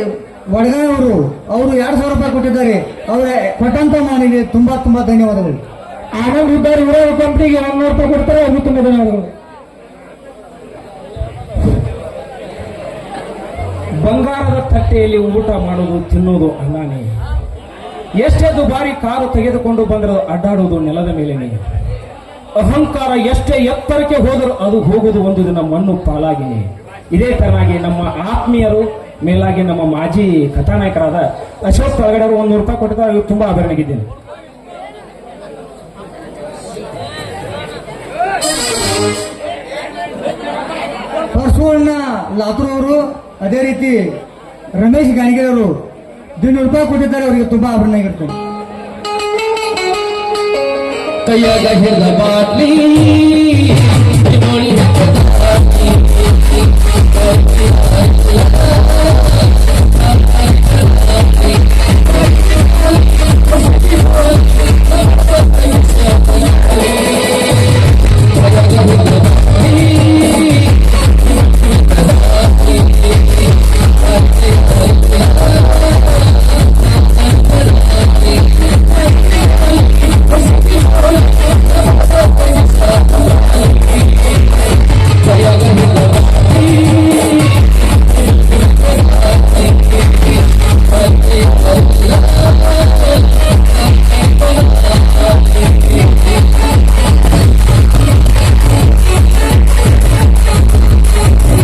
ವಡಗಾಯಿ ಅವರು 2,000 ರೂಪಾಯಿ ಕೊಟ್ಟಿದ್ದಾರೆ. ಅವರ ಕೊಟ್ಟಂತ ಮಾನಿಗೆ ತುಂಬಾ ತುಂಬಾ ಧನ್ಯವಾದಗಳು. ಆನಂದ್ ಇದ್ದಾರೆ, ಇವರ ಕಂಪನಿಗೆ 100 ರೂಪಾಯಿ ಕೊಡ್ತಾರೆ, ಅವ್ರಿಗೂ ತುಂಬಾ ಧನ್ಯವಾದಗಳು. ಬಂಗಾರದ ತಟ್ಟೆಯಲ್ಲಿ ಊಟ ಮಾಡುವುದು ತಿನ್ನುವುದು ಅಣ್ಣನೇ. ಎಷ್ಟೇ ದುಬಾರಿ ಕಾರು ತೆಗೆದುಕೊಂಡು ಬಂದರೂ ಅಡ್ಡಾಡುವುದು ನೆಲದ ಮೇಲೇನೆ. ಅಹಂಕಾರ ಎಷ್ಟೇ ಎತ್ತರಕ್ಕೆ ಹೋದರೂ ಅದು ಹೋಗುವುದು ಒಂದು ದಿನ ಮಣ್ಣು ಪಾಲಾಗಿನೇ. ಇದೇ ತರನಾಗಿ ನಮ್ಮ ಆತ್ಮೀಯರು ಮೇಲಾಗಿ ನಮ್ಮ ಮಾಜಿ ಕಥಾನಾಯಕರಾದ ಅಶೋಕ್ ತಳಗಡೆ ಅವರು 100 ರೂಪಾಯಿ ಕೊಟ್ಟಿದ್ದಾರೆ. ಇವರು ತುಂಬಾ ಆಭರಣಗಿದ್ದೇನೆ. ಪರಶುವಣ್ಣ ಲಾತೂರ್ ಅವರು, ಅದೇ ರೀತಿ ರಮೇಶ್ ಗಾಣಿಗೆ ಅವರು 200 ರೂಪಾಯಿ ಕೊಟ್ಟಿದ್ದಾರೆ. ಅವರಿಗೆ ತುಂಬಾ ಆಭರಣ ಆಗಿರ್ತಾರೆ. ಕೈಯಾಗ ಹಿಡ್ದ ಬಾಟ್ಲಿ ನೋಡಿ ಹೆಂಗ ಬಾಟ್ಲಿ.